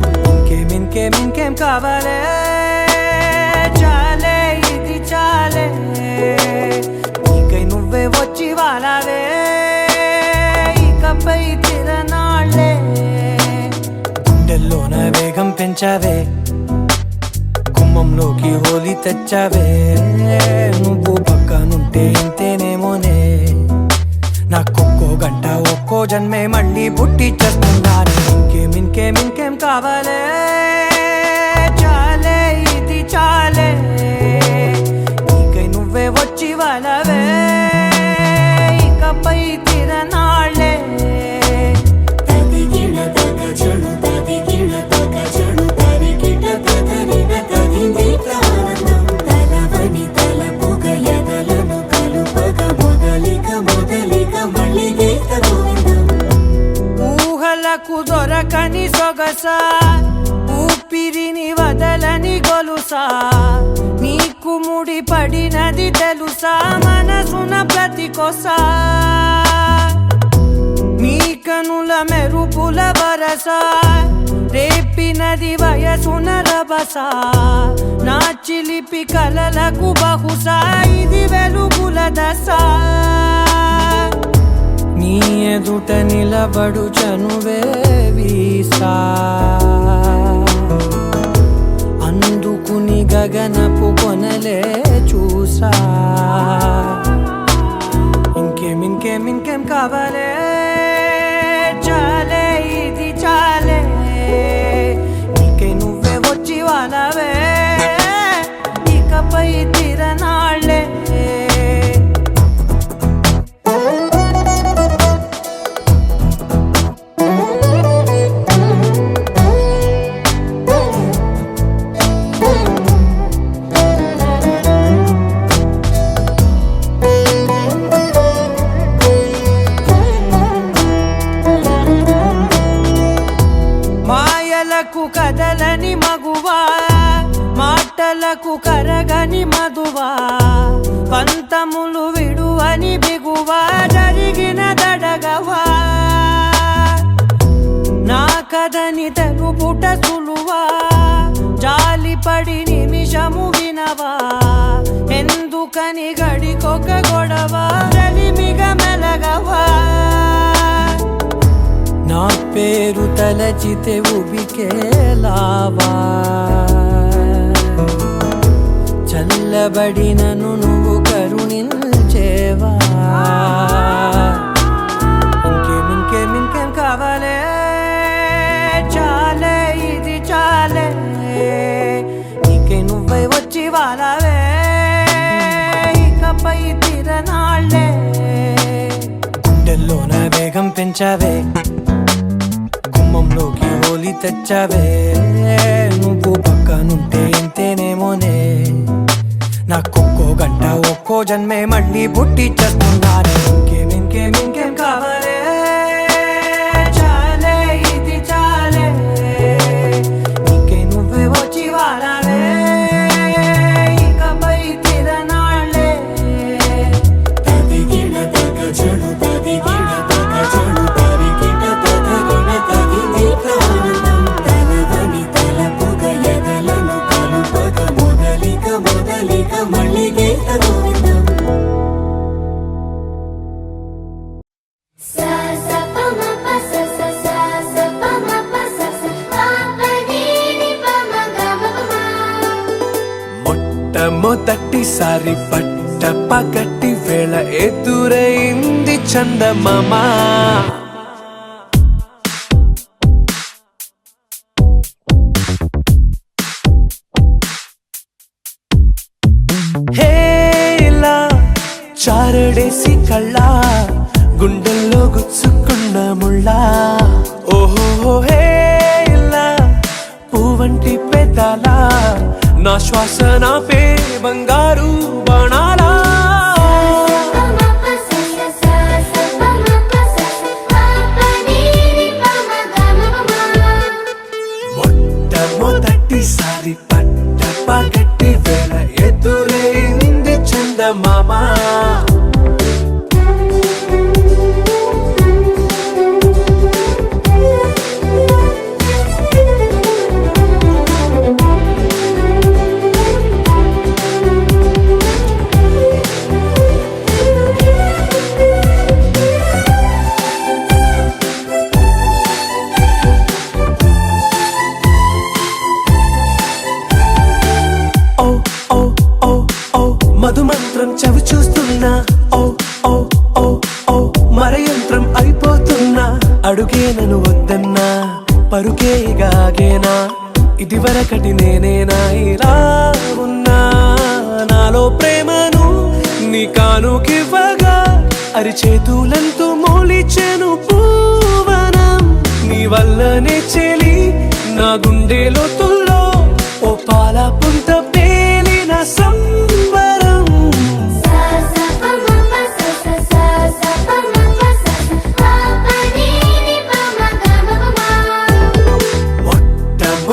ఇంకేం కావాలే చాలే ఇది చాలే నీకై నువ్వే వచ్చి వాలావే ఇకపై తిరనాళ్ళే గుండెల్లోన వేగం పెంచావే గుమ్మంలోకి హోలీ తెచ్చావే నువ్వు పక్కనుంటే ఇంతేనేమోనే నాకొక్కో గంట ఒక్కో జన్మే మళ్ళీ పుట్టి చేస్తున్నాను. ఇంకేం కావాలే చాలే ఇది చాలే నీకై నువ్వే వచ్చి వాళ్ళవే ఇకపై తిరనాళ్ళే తదిగిడ తగజడు తదిగిడ తగజడు తరిగిట తదరిన తదిదీత ఆనందం తలవని తలపుగ ఎదలను కలుపగ మొదలిక మొదలిక మళ్ళీ గీత గోవిందం. ఊహలకు దొరకని సొగసా ఊపిరిని వదలని గొలుసా నీకు ముడి పడినది తెలుసా మనసున ప్రతి కొసా నీ కనుల మెరుపుల వరస రేపినది వయసున రభస నా చిలిపి కలలకు బహుశా ఇది వెలుగుల దశ నీ ఎదుట నిలబడు చనువే వీసా అందుకుని గగనపు కొనలే చూసా. ఇంకేం కావాలే చాలే ఇది చాలే నీకై నువ్వే వచ్చి వాళ్ళవే ఇకపై తిరనాళ్ళే. మాయలకు కదలని మగువా మాటలకు కరగని మధువా పంతములు విడువని బిగువా జరిగిన దడగవా నా కదని తెలుపుట సులువా జాలిపడి నిమిషము వినవా ఎందుకని గడికొక గొడవ రలిమిగ మెలగవా నా పేరు తలచితే ఉబికేలావా చల్లబడినను నువ్వు కరుణించేవా. ఇంకేం కావాలే చాలే ఇది చాలే నీకై నువ్వై వచ్చి వాళ్ళవే ఇకపై తిరనాళ్ళే గుండెల్లోన వేగం పెంచావే, గుమ్మంలోకి హోలీ తెచ్చావే. నువ్వు పక్కనుంటే ఇంతేనేమోనే, నాకొక్కో గంట ఒక్కో జన్మే మళ్ళీ పుట్టి చేస్తున్నారే. ఇంకేం ఇంకేం ఇంకేం కావాలే, చాలే ఇది చాలే, నీకే నువ్వే వచ్చి వాడాలే. ఇకపై తిరనాళ్ళే తదిగిన తగ చెడు, తదిగిన తగ చెడు, తరిగిన తగగిన తగింది ప్రాణం. తలవని తలపుగ ఎదలను కలుపగ మొదలిక మొదలిక మళ్ళీ గీత గోవిందం. సా సా ప మ ప స స సా సా ప మ ప స స ప ప ని ని ప మ గ మ ప మ. మొట్టమొదటిసారి పట్ట పగటి వేళ ఎదురైంది చందమామ. హేలా చారడేసి కళ్ళ, గుండెల్లో గుచ్చుకున్న ముళ్ళ. ఓహో హేలా పువ్వంటి పెదాల, నా శ్వాస నాపే బంగారు బాణాలా. ప మ ప స స సా సా ప మ ప స స ప ప ని ని ప మ గ మ ప మ. మొట్టమొదటిసారి పట్ట పగటి వేళ ఎదురైంది చందమామ. ఓ ఓ ఓ ఓ మధుమంత్రం చవి చూస్తున్నా. ఓ ఓ ఓ ఓ మరయంత్రం అయిపోతున్నా. అడుగే నన్ను వద్దన్నా, పరుకేగాగేనా, ఇది వరకటి నేనేనా ఇలా ఉన్నా. నాలో ప్రేమను నీ కానుకివ్వగా, అరిచేతులంతో మోలిచెను పూవనం. నీ వల్లనే చెలి నా గుండెలో తుల్లో, ఓ పాల పుంత పేలిన సంబరం. సా సా ప మ ప స స సా సా ప మ ప స స ప ప ని ని ప మ గ మ ప మ. మొట్టమొదటిసారి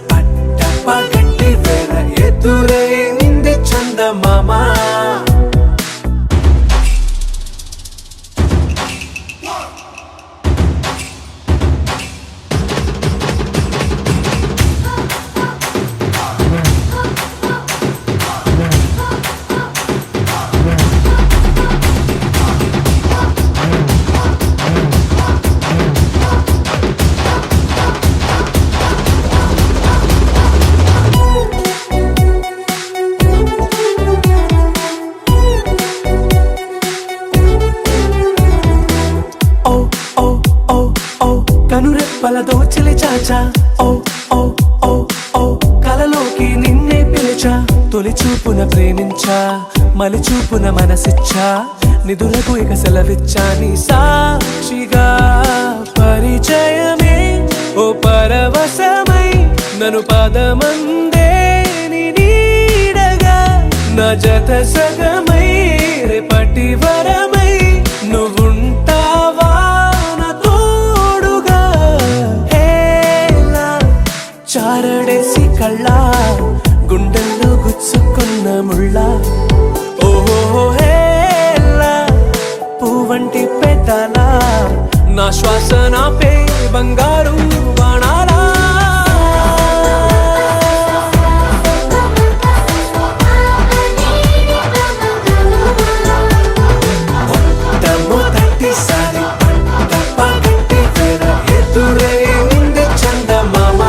పట్ట పగటి వేళ ఎదురైంది చందమామ. ఓ ఓ ఓ ఓ కనురెప్పల దోచిలి చాచా. ఓ ఓ ఓ ఓ కలలోకి నిన్నే పిలిచా. తొలి చూపున ప్రేమించా, మలి చూపున మనసిచ్చా. నిధులకు ఇక సెలవిచ్చా, నీ సాక్షిగా పరిచయమే ఓ పరవశమై నన్ను పదమందే నీ నీడగా. నా జత సగమై రేపటి వరమై నువ్వుంటావా నా తోడుగా. హేలా చారడేసి కళ్ళ, గుండెల్లో గుచ్చుకున్న ముళ్ళ. ఓహో హేలా పువ్వంటి పెదాల, నా శ్వాస నాపే బంగారు బాణాలా. మొట్టమొదటిసారి పట్ట పగటి వేళ ఎదురైంది చందమామ.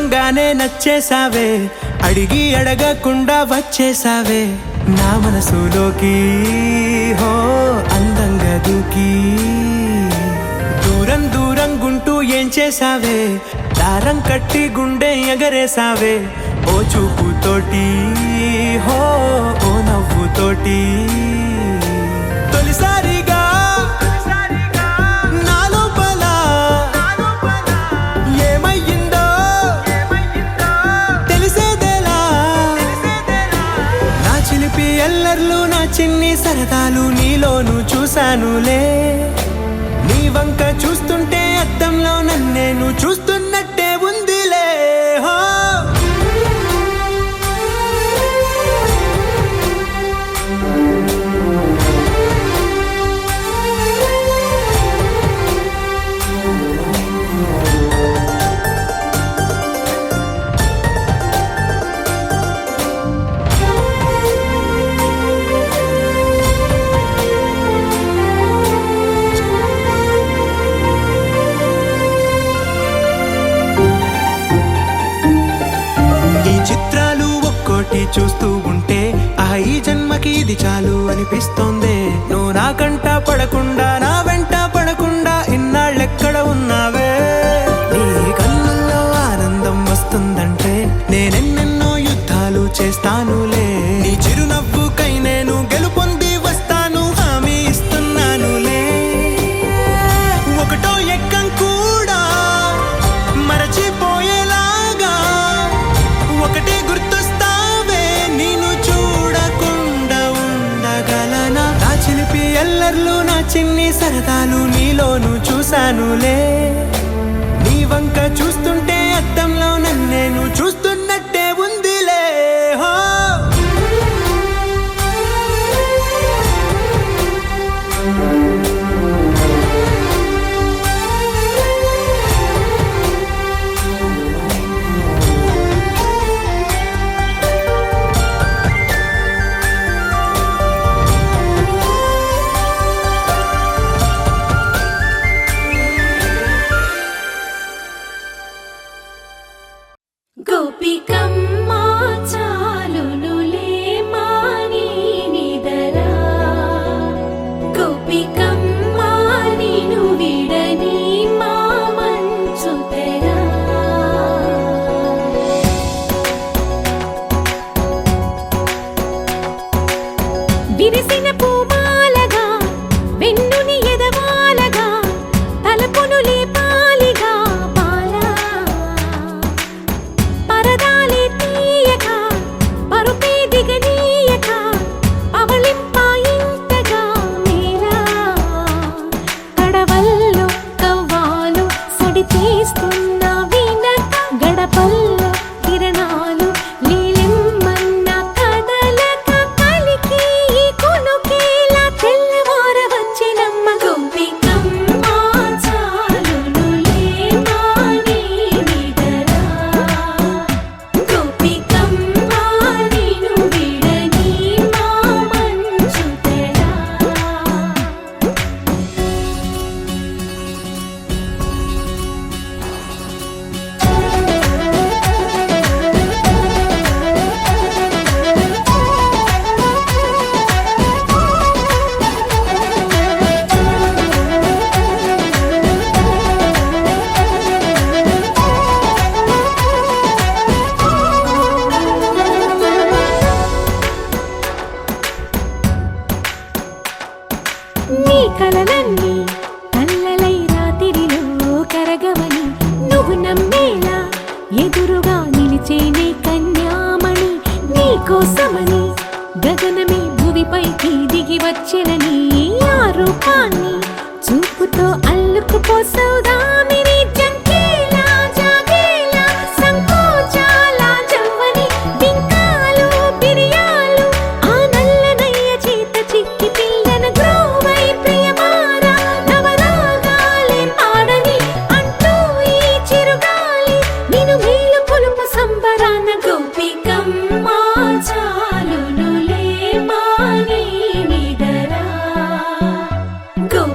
చూడంగానే నచ్చేసావే, అడిగి అడగకుండా వచ్చేసావే నా మనసులోకి, హో అందంగా దూకి. దూరం దూరం గుంటూ ఏం చేసావే, దారం కట్టి గుండె ఎగరేసావే ఓ చూపుతోటి, హో ఓ నవ్వుతోటి. తొలిసారిగా నా లోపల ఏమయ్యిందో తెలిసేదేలా. నా చిలిపి ఎల్లర్లు నా చిన్ని సరదాలు నీలోను చూశానులే. నీ వంక చూస్తుంటే అద్దంలో నన్నేను చూస్తున్నట్టే ఉందిలే. హో చూస్తూ ఉంటే ఈ జన్మకి ఇది చాలు అనిపిస్తోంది. నువ్వు నా కంట పడకుండా నా వెంట పడకుండా ఇన్నాళ్ళెక్కడ ఉన్నావే. నీ కళ్ళల్లో ఆనందం వస్తుందంటే నేనెన్నెన్నో యుద్ధాలు చేస్తానులే. నీ చిరునవ్వుకై నేను గెలుపొంది వస్తాను హామీ ఇస్తున్నానులే. ఒకటో ఎక్కం కూడా మరచిపోయేలాగా ఒకటే గుర్తొస్తావే, నేను చూడకుండా ఉండగలనా. నా చిలిపి ఎల్లర్లు నా చిన్ని సరదాలు నీలోను చూశానులే. నీ వంక చూస్తుంటే అద్దంలో నన్నేను చూస్తున్నట్టే ఉందిలే. హో గోపికమ్మ చాలునులే మాని నిదరా, గోపికమ్మ నిను విడని మా మంచు తెరా. విరిసిన పూమాలగా వెన్నుని ఎదవాలగా తలపును లేపాలిగా బాలా. పరదాలే తీయక పరుపే దిగనీయక అవళింపాయింతగా మేరా. కడవల్లో కవ్వాలు సడి తీస్తున్న వినక గడపల్లో కిరణాలు నీలిమ్మన్న కదలక కలికి కొనుకేలా తెల్లవార వచ్చినమ్మ. గోపికమ్మ చాలునులే మాని నిదరా, గోపికమ్మ నిను విడని మా మంచు తెరా. నీ కలలన్నీ కల్లలై రాత్రిలో కరగవని నువ్వు నమ్మేలా ఎదురుగా నిలిచేనే కన్యామణి. నీ కోసమని గగనమే భువిపైకి దిగి వచ్చినని ఆ రూపాన్ని చూపుతో అల్లుకుపోసౌదామిని. జంకేలా జాగేలా సంకోచాల జవ్వని బింకాలు బిరియాలు ఆ నల్లనయ్య చేత చిక్కి పిల్లన గ్రోవై ప్రియమారా. నవరాగాలే పాడని అంటూ ఈ చిరుగాలి నిన్ను మేలు కొలుపు సంబరాన. గోపికమ్మ చాలునులే మాని నిదరా, Gopikamma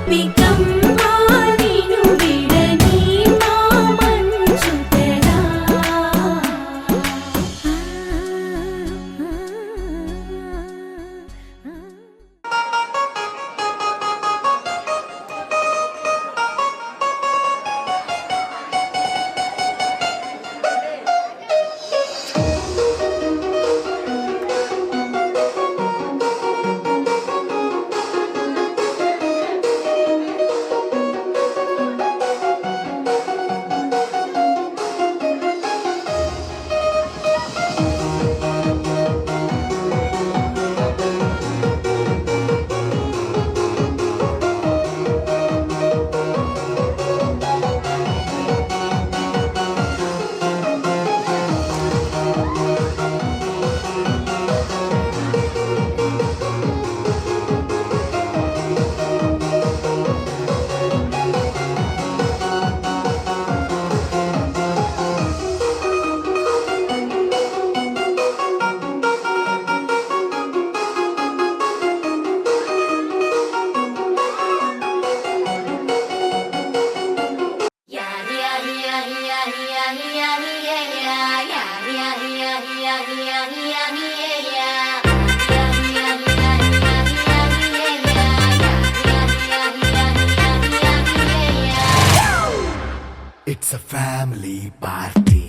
family party.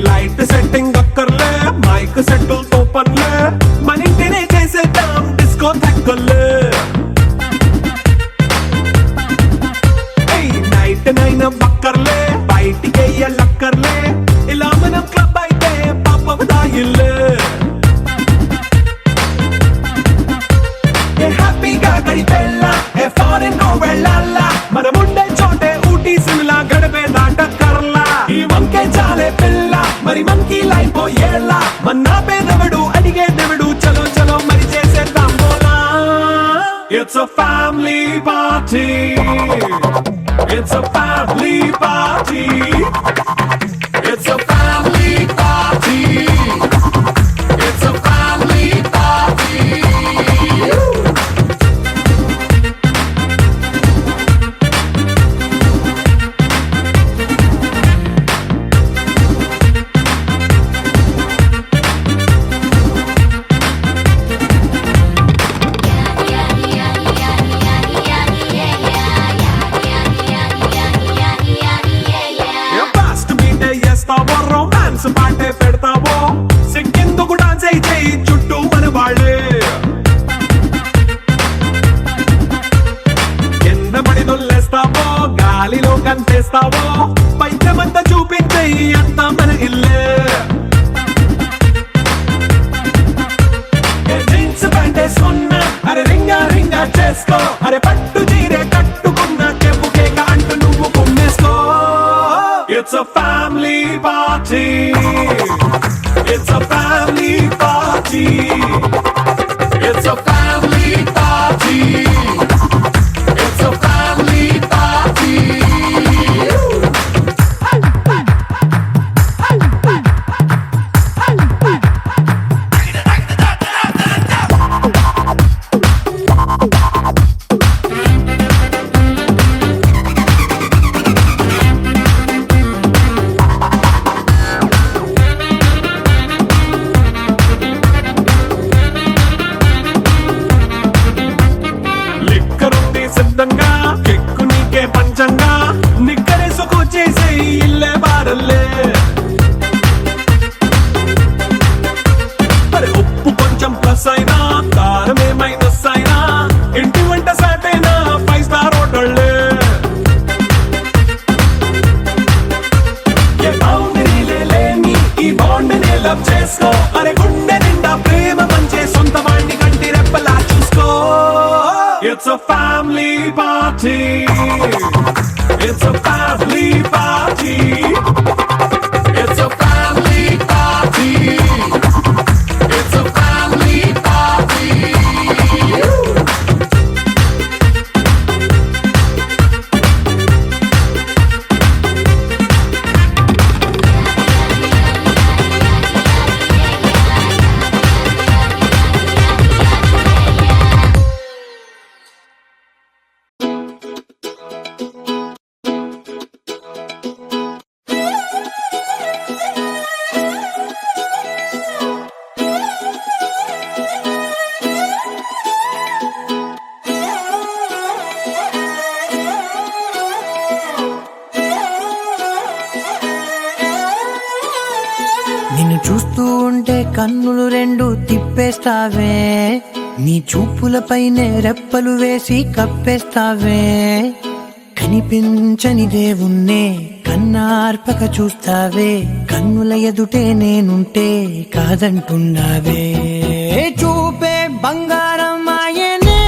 Light setting అక్కర్లే, మైక్ సెట్టుల్ తో పనిలే, మన ఇంటినే చేసేద్దాం డిస్కో థక్కర్లే. నైట్ నైన్ బక్కర్లే, బయటికి లక్కర్లే, ఇలా మనం క్లబ్ అయితే పాపం దాయిల్లే. హ్యాపీగా గడిపెళ్ళా, ఏ ఫారెన్ కో వెళ్ళాలా, మనం ఉండే చోటే ఊటీ సిమ్లా గడిపే దాటక్కర్లా. ఈ వంకే చాలే పిల్ల, మరి మనకి లైఫ్ ఏళ్ళ, మన్నా పేదవడు అడిగేదెవడు, చలో చలో మరి చేసేద్దాం బోలా. It's a family party. It's a family party. It's a family party. It's a family party. Romance పాటే పెడతావో, సిగ్గెందుకు డాన్స్ అయితే చుట్టూ మన వాళ్ళే. కింద పడి దొల్లేస్తావో, గాలిలో కంటేస్తావో, పైద్యమంతా చూపించే అంతా మన ఇల్లే. జీన్స్ ప్యాంటేసుకున్నా, అరే రింగా రింగా చేసుకో, అరే పట్టు చీరే కట్టుకున్న కెప్పు కేక అంటూ నువ్వు కుమ్మేసుకో. It's a family party. It's a family party. It's a family party. It's a family party. సిద్ధంగా కెక్కు నీకే పంచంగా, నిక్కరేసుకు చేసే ఇల్లే బారల్లే. మరి ఉప్పు కొంచెం ప్లస్ అయినా, కారమే మైనస్ అయినా, ఇంటి వంట సాటైనా 5 స్టార్ హోటళ్ళే. ఏ బౌండరీలే లేని ఈ బాండ్ నే లవ్ చేసుకో, అరే గుండె నిండా ప్రేమ పంచే సొంత వాణ్ణి కంటి రెప్పలా చూసుకో. It's a family party. It's a family party. It's a family party. It's a family party. నిన్ను చూస్తూ ఉంటే కన్నులు రెండు తిప్పేస్తావే, నీ చూపులపైనే రెప్పలు వేసి కప్పేస్తావే. కనిపించని దేవుణ్ణే కన్నార్పక చూస్తావే, కన్నుల ఎదుటే నేనుంటే కాదంటున్నావే. చూపే బంగారం ఆయనే,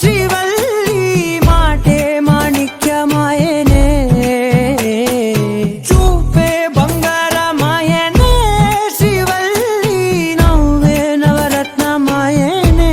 శ్రీవల్లి మాటే మాణిక్యమాయనే. చూపే బంగారమాయనే, శ్రీవల్లి నవ్వే నవరత్నమాయనే.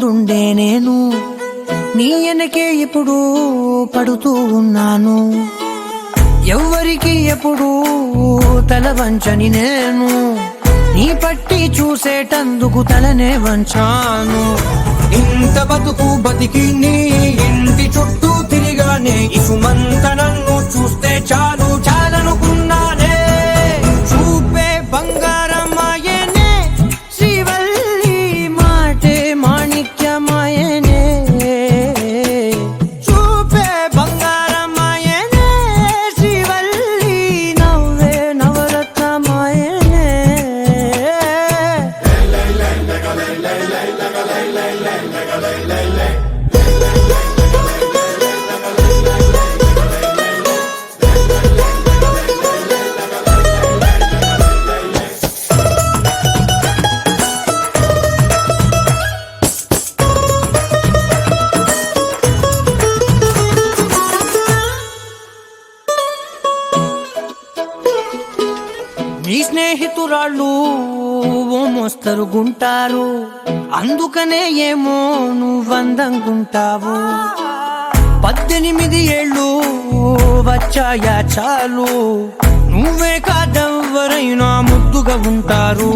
ముందుండే నేను నీ వెనకే ఎప్పుడు పడుతూ ఉన్నాను. ఎవ్వరికి ఎప్పుడు తల వంచని నేను నీ పట్టి చూసేటందుకు తలనే వంచాను. ఇంత బతుకు బతికి నీ ఇంటి చుట్టూ తిరిగానే ఇసుమంత నన్ను చూస్తే చాలు చాలనుకున్నానే. చూపే బంగారమాయనే శ్రీవల్లి మాటే మాణిక్యమాయనే. చూపే బంగారమాయనే శ్రీవల్లి నవ్వే నవరత్నమాయనే. నీ స్నేహితురాళ్ళు ఓ మోస్తరుగుంటారు, అందుకనే ఏమో నువ్వందంగుంటావు. 18 ఏళ్ళు వచ్చాయా చాలు, నువ్వే కాదెవ్వరైనా ముద్దుగా ఉంటారు.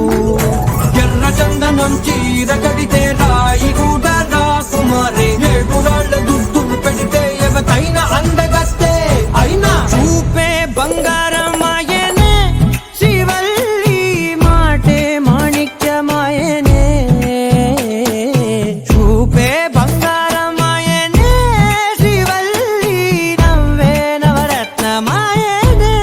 ఎర్ర చందనం చీర కడితే రాయి కూడా రాకుమారే, 7 రాళ్ళ దుద్దులు పెడితే ఎవతైనా అందగస్తే అయినా. చూపే బంగారమాయనే శ్రీవల్లి మాటే మాణిక్యమాయనే. చూపే బంగారమాయనే శ్రీవల్లి నవ్వే నవరత్నమాయనే.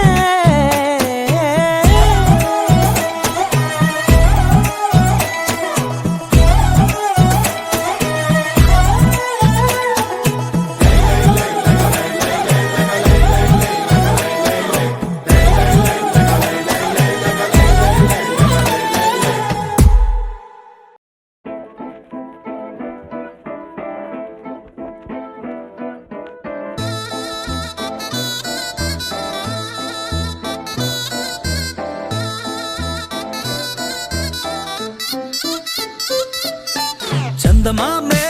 చందమామే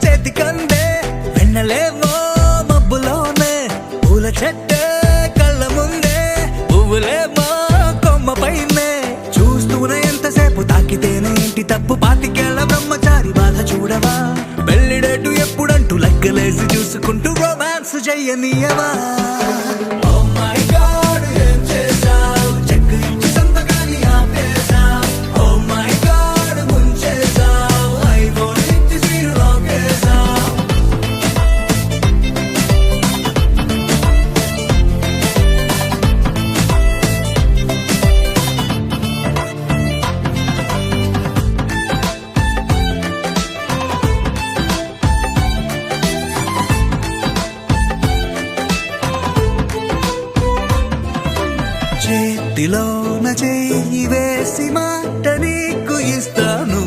చేతికందే వెన్నలేవో మబ్బులోనే, పూల చెట్టే కళ్ళ ముందే పువ్వులేమో కొమ్మ పైనే. చూస్తూనే ఎంతసేపు తాకితేనే ఏంటి తప్పు, పాతికేళ్ల బ్రహ్మచారి బాధ చూడవా. పెళ్లిడేటు ఎప్పుడంటూ లెక్కలేసి చూసుకుంటూ రొమాన్స్ చెయ్యనీయవా. Oh my God, ఏం చేశావ్? చెక్కు ఇచ్చి సంతకాన్ని ఆపేశావ్. Oh my God, ముంచేశావ్. ఐఫోన్ ఇచ్చి స్క్రీన్ లాగేశావ్. చేతిలోన చెయ్యి వేసి మాట నీకు ఇస్తాను,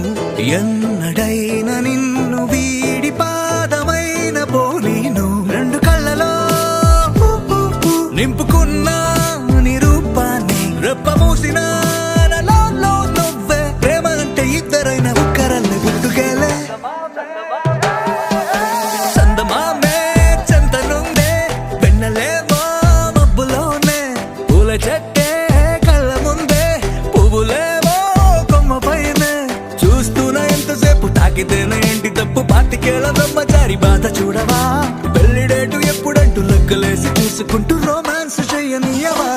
ఎన్నడైనా నిన్ను వీడి పాదమైన పోనీను. 2 కళ్ళలో నింపుకున్న నీ రూపాన్ని రెప్ప మూసిన నాలో నువ్వే. ప్రేమ అంటే ఇద్దరైన ఒక్కరల్ని గుర్తుకెళ్ళే. చందమామే చెంతనుందే వెన్నలేమో మబ్బులోనే, పూల చెట్టే కళ్ళ ముందే పువ్వులేమో కొమ్మ పైనే. చూస్తూనే ఎంతసేపు తాకితేనే ఏంటి తప్పు, పాతికేళ్ల బ్రహ్మచారి బాధ చూడవా. పెళ్లిడేటు ఎప్పుడంటూ లెక్కలేసి చూసుకుంటూ రొమాన్స్ చెయ్యనీయవా.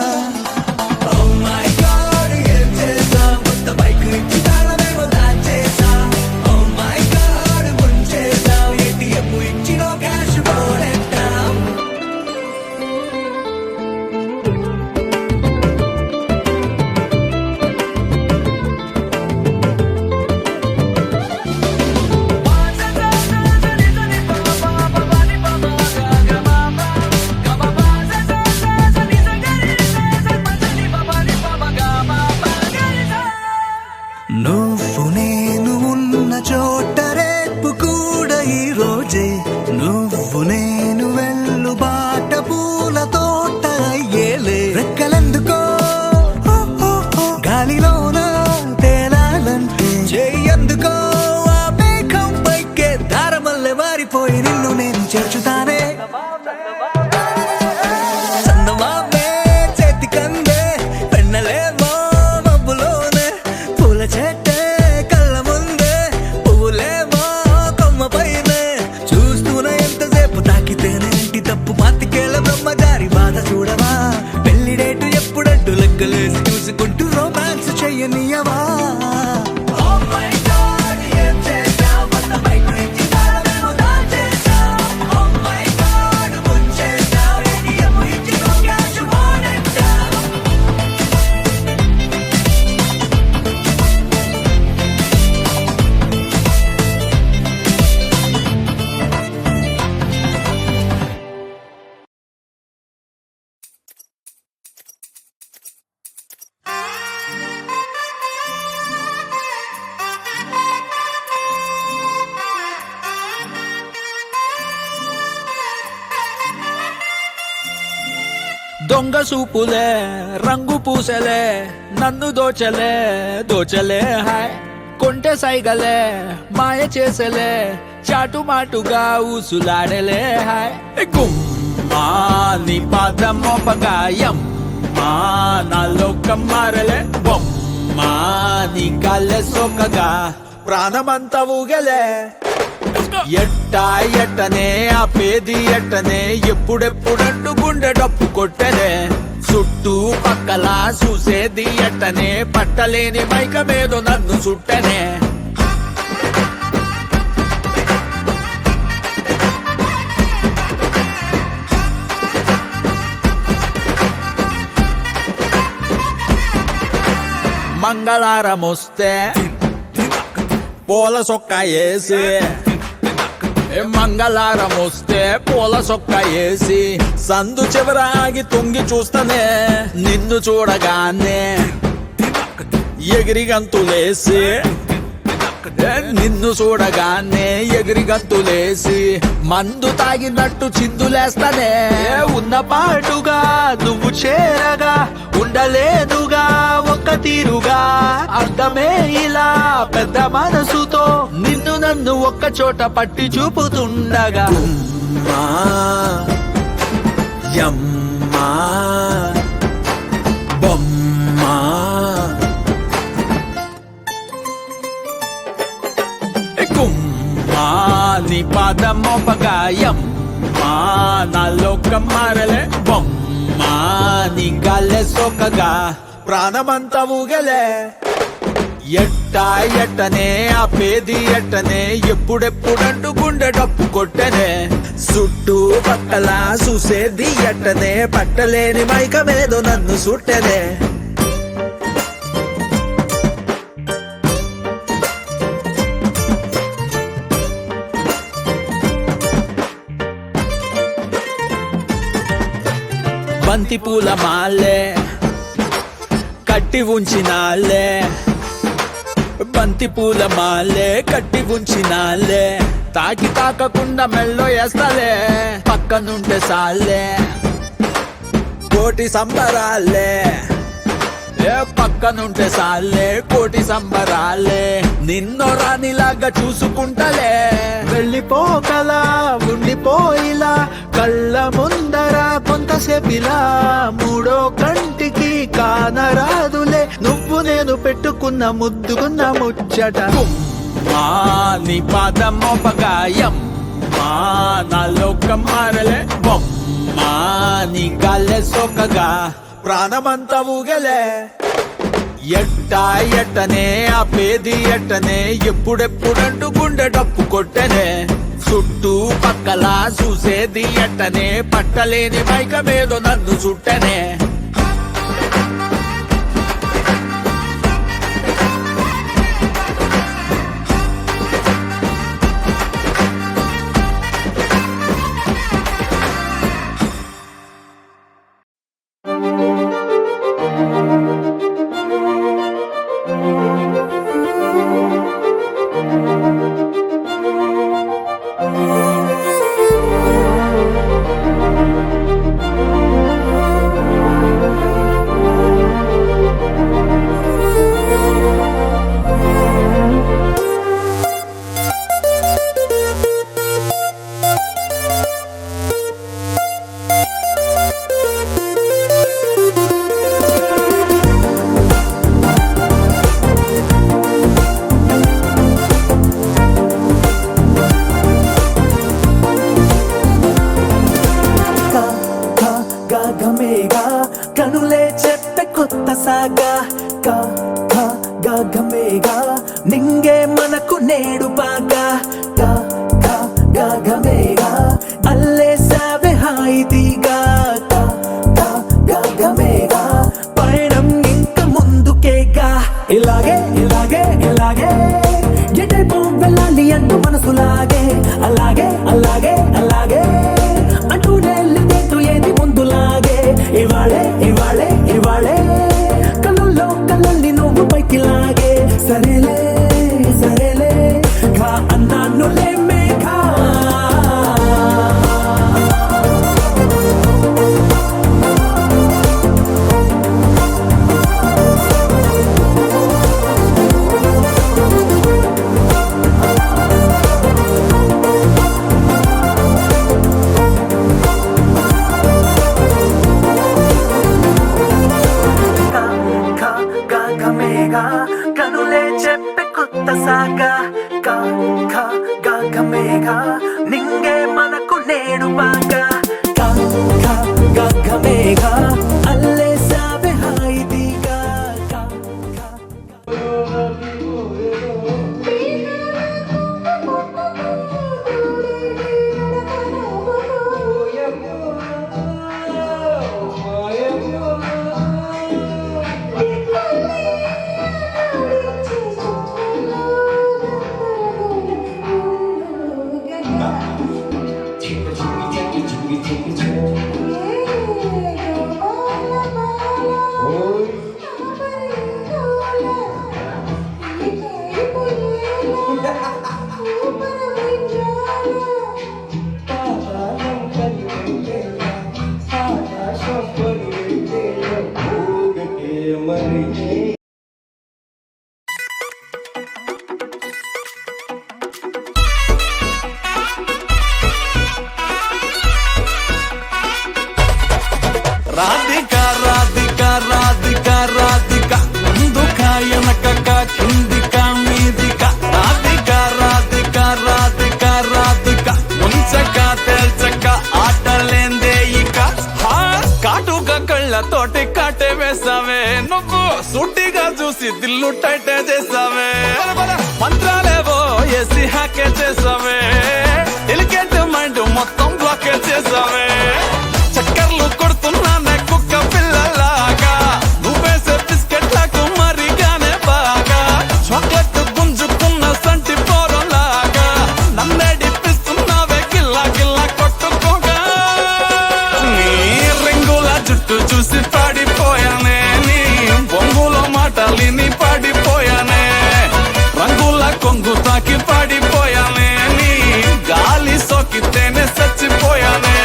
Oh my God, ఏం చేశావ్? కొత్త బైక్ ఇచ్చి తాళమేమో దాచేశావ్. Oh my God, ముంచేశావ్. ATM ఇచ్చి నో క్యాష్ పోనెట్టావ్. జారిపోయి నిన్ను నేను చేర్చుతానే చందమామే చేతి కందే వెన్నెలేమో మబ్బులోనే పూల చెట్టే కళ్ళ ముందే పువ్వులేమో కొమ్మ పైనే చూస్తూనే ఎంతసేపు తాకితేనే ఇంటి తప్పు మాతికేల బ్రహ్మచారి బాధ చూడవా పెళ్లి డేటు ఎప్పుడంటూ లెక్కలేసి చూసుకుంటూ రొమాన్స్ చెయ్యనియవా దొంగ సూపులే రంగు పూసలే నన్ను దోచలే హాయ్ కొంటె సైగలే మాయ చేసలే చాటుమాటుగా ఊసులాడలే హాయ్ గుమ్మా నీ పాదం మోపగాయం మా నాలో కమ్మారలే బొమ్మా నీ కాళ్ళే సోకగా ప్రాణమంతా ఊగలే ఎట్టనే ఆపేది ఎట్టనే ఎప్పుడెప్పుడంటూ గుండె డప్పు కొట్టనే చుట్టూ పక్కల చూసేది ఎట్టనే పట్టలేని మైకమేదో నన్ను చుట్టనే మంగళారమొస్తే పూల సొక్క వేసి మంగళారం వస్తే పూల సొక్క వేసి సందు చివరాగి తొంగి చూస్తానే నిన్ను చూడగానే ఎగిరి గంతులేసి నిన్ను చూడగానే ఎగిరి గంతులేసి మందు తాగినట్టు చిందులేస్తానే ఉన్న పాటుగా నువ్వు చేరగా ఉండలేదుగా ఒక్క తీరుగా అర్థమే ఇలా పెద్ద మనసుతో నిన్ను నన్ను ఒక్క చోట పట్టి చూపుతుండగా యమ్మా బొమ్మా కుమ్మా నీ పాదం మోపగాయం మా నాలో కమ్మారలే బొమ్మా నీ గాల్లే సోకగా ప్రాణమంతా ఊగలే ఎట్టనే ఆపేది ఎట్టనే ఎప్పుడెప్పుడంటూ గుండె డప్పు కొట్టనే చుట్టూ పక్కల చూసేది ఎట్టనే పట్టలేని మైకమేదో నన్ను సుట్టనే బంతి పూల మాలే కట్టి ఉంచినాలే బంతి పూల మాలే కట్టి ఉంచినాలే తాకి తాకకుండా మెల్లో వేస్తలే పక్కనుంటే సాలే కోటి సంబరాలే పక్కనుంటే సాలే కోటి సంబరాలే నిన్నో రానిలాగా చూసుకుంటలే వెళ్ళిపోకలా ఉండిపోయిలా కళ్ళ ముందర కొంతసేపిలా మూడో కంటికి కానరాదులే నువ్వు నేను పెట్టుకున్న ముద్దుకున్న ముచ్చట మా నీ పాదం మోపగాయం మా నాలో కమ్మారలే బొమ్మా నీ గాల్లే సోకగా ప్రాణమంతా ఊగలే ఎట్టనే ఆపేది ఎట్టనే ఎప్పుడెప్పుడంటూ గుండె డప్పు కొట్టనే చుట్టూ పక్కల చూసేది ఎట్టనే పట్టలేని మైకమేదో నన్ను చుట్టనే ಸಾಗ ಗ ಘ ಗ ಘಮೇಗ ನಿಂಗೆ ಮನಕು ನೇಡು ಪಾಗ ಗ ಘ ಗ ಘಮೇಗ ಅಲ್ಲೇ ಸಾವೆ ಹಾಯಿದೀಗ ಗ ಘ ಗ ಘಮೇಗ పయనం ఇంక ముందుకేగా ఇలాగే ఇలాగే ఇలాగే ఎటైపు వెళ్ళాలి అంటూ మనసులాగే అలాగే అలాగే అలాగే అంటూనే లేదు ఏది ముందులాగే ఇవాళే ఇవాళే ఇవాళే కళ్ళల్లో కళ్ళల్ని నువ్వు పైకి లాగే సరేలే సరేలే ఘా అన్నానులే మేఘా కనులే చెప్పే కొత్త సాగా గా ఘ గా ఘమేగా నింగే మనకు నేడు బాగా గా ఘ గా ఘమేగా అల్లే సావే హాయిదీగా గా రాధిక రాధిక రాధిక రాధిక ముందుక వెనకక కిందిక మీదిక రాధిక రాధిక రాధిక రాధిక ముంచక తెల్చక ఆటలేందే ఇక కాటుక కళ్ళతోటి కాటే వేసావే నువ్వు సూటిగా చూసి దిల్లు టైటే చేసావే మంత్రాలేవో ఏసి హ్యాకే చేసావే డెలికేట్ మైండ్ మొత్తం బ్లాకే చేసావే చక్కర్లు కొడుతున్నానే కుక్క పిల్లలాగా నువ్వేసే బిస్కెట్లకు మరిగానే బాగా చాక్లెట్ గుంజుకున్న సంటి పోరలాగా నన్నేడిపిస్తున్నావే గిల్లా గిల్లా కొట్టుకోగా నీ రింగుల జుట్టు చూసి పాడిపోయానే నీ బొంగులో మాటలిని పాడిపోయానే రంగుల కొంగు తాకి పాడిపోయానే నీ గాలి సోకితేనే చచ్చిపోయానే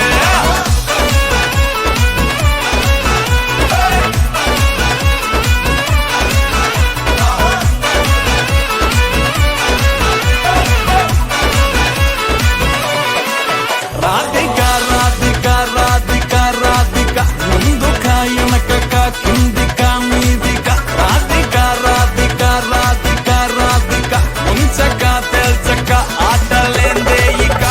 రాధిక రాధిక రాధిక రాధిక ముందుక వెనకక కిందిక మీదిక రాధిక రాధిక రాధిక రాధిక ముంచక తెల్చక ఆటలేందే ఇక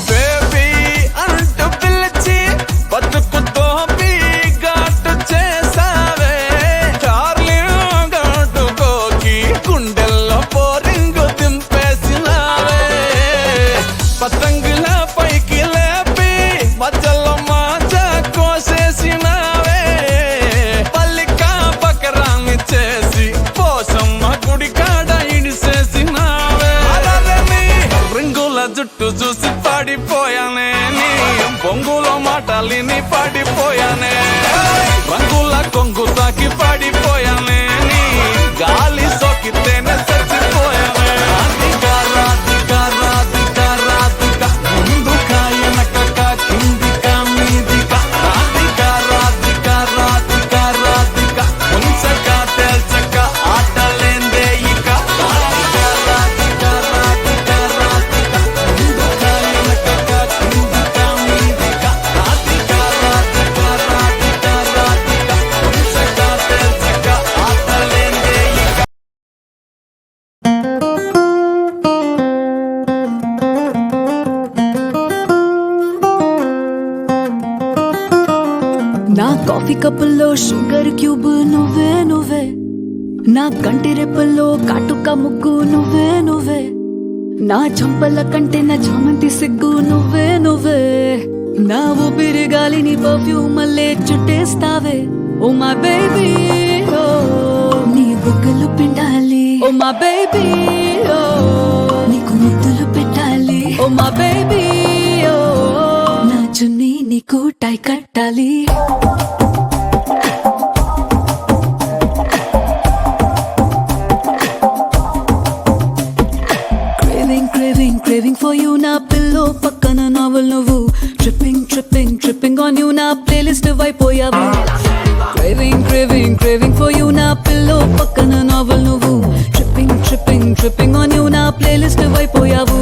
బేబీ అంటూ పిలిచి బతుకుతో ఘాటు చేసావే చార్లింగ్ గట్టుకోకి గుండెల్లో పోరింగు దింపేసినావే పతంగుల పైకి లేపి మధ్యలో మాజ కోసేసినావే పల్లికా బకరాన్ని చేసి పోసమ్మ గుడి కాడ ఇడిసేసినావే రింగుల జుట్టు చూసి పాడిపోయానే నీ బొంగులో మాటలిని పాడిపోయానే రంగుల కొంగు తాకి పాడిపోయానే నీ గాలి సోకితేనే చచ్చిపోయానే రాధిక రాధిక రాధిక రాధిక ముందుక వెనకక కిందిక మీదిక రాధిక రాధిక రాధిక రాధిక ముంచక తెల్చక ఆటలేందే ఇక రాధిక రాధిక రాధిక రాధిక ముందుక కాఫీ కప్పుల్లో షుగర్ క్యూబ్ నువ్వే నువ్వే, నా కంటి రెప్పల్లో కాటుక ముగ్గు నువ్వే నువ్వే, నా చంపల కంటే నా చామంతి సిగ్గు నువ్వే నువ్వే, నా ఊపిరి గాలిని పర్ఫ్యూమ్ మల్లే చుట్టేస్తావే. ఓ మై బేబీ ఓ నీ బుగ్గలు పిండాలి, ఓ మై బేబీ ఓ నీకు ముద్దులు పెట్టాలి, ఓ మై బేబీ ఓ నా చున్నీ నీకు టై కట్టాలి. Craving for you na pillow pakkana novel nuvu, tripping on you na playlist vaipoyavu. Craving for you na pillow pakkana novel nuvu, tripping on you na playlist vaipoyavu.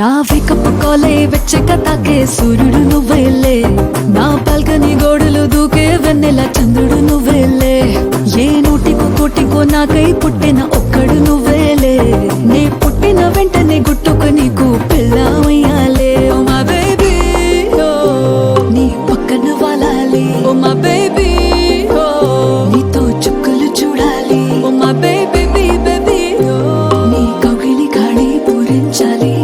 నా wake up కాలే వెచ్చక తాకే సూర్యుడు నువ్వేలే, నా balcony గోడలు దూకే వెన్నెల చంద్రుడు నువ్వేలే, ఏ నూటికో కోటికో నాకై పుట్టిన ఒక్కడు నువ్వేలే, నే పుట్టిన వెంటనే గుట్టుకు నీకు పిల్లమయ్యాలే. ఓ మై బేబీ ఓ నీ పక్కన వాలాలి, ఓ మై బేబీ ఓ నీతో చుక్కలు చూడాలి, ఓ మై బేబీ బేబీ ఓ నీ కౌగిలి గాడి పూరించాలి.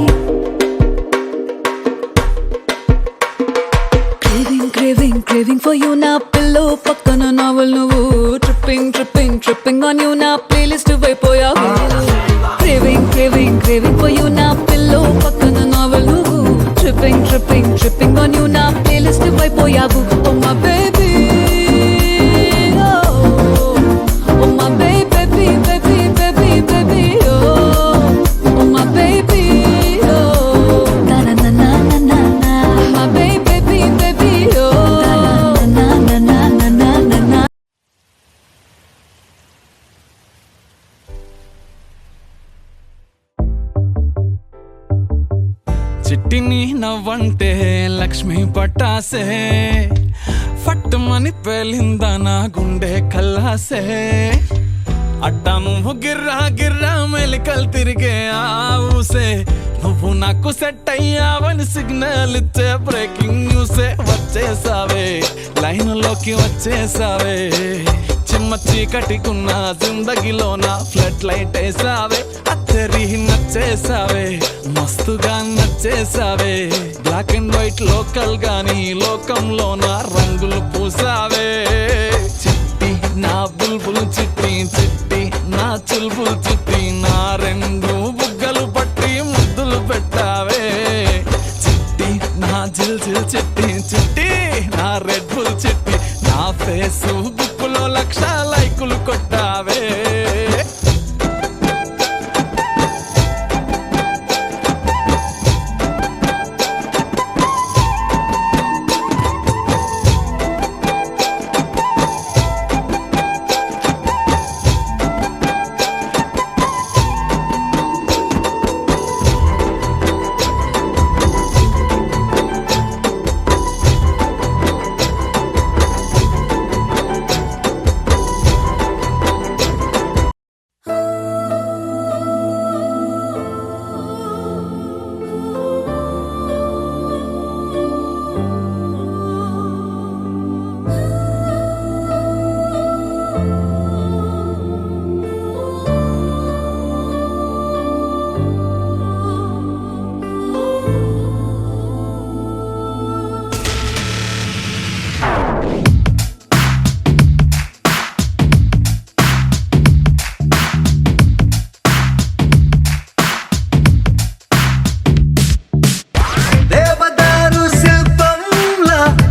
Craving for you na pillow pakkana novel nuvu, tripping on you na playlist vaipoyavu. Craving for you na pillow pakkana novel nuvu, tripping on you na playlist vaipoyavu. Oh my baby oh my baby oh my baby oh na na na na na na my baby oh na na na na na na. చిట్టిని నవ్వంటే Lakshmi పట్టాసే, ఫట్టుమని పేలిందా నా గుండె కల్లాసే, అట్టా నువ్వు గిర్రా మెలికలు తిరిగే ఆవుసే, నువ్వు నాకు set అయ్యావని signal ఇచ్చే breaking న్యూసే, వచ్చేసావే లైన్లోకి వచ్చేసావే, చిమ్మ చీకటికున్న జిందగీలోన ఫ్లడ్ లైట్ వేసావే, అత్తరి నచ్చేసావే మస్తుగా నచ్చేసావే, బ్లాక్ అండ్ వైట్ లోకల్ గాని లోకంలోన రంగులు పూసావే, చిట్టి నా బుల్బుల్ చిట్టి నా చుల్బుల్ చిట్టి, నా రెండు బుగ్గలు పట్టి ముద్దులు పెట్టావే, చిట్టి నా జిల్ చిట్టి నా రెడ్ బుల్ చిట్టి, నా ఫేసు బుక్కులో 1,00,000 లైకులు కొట్టావే.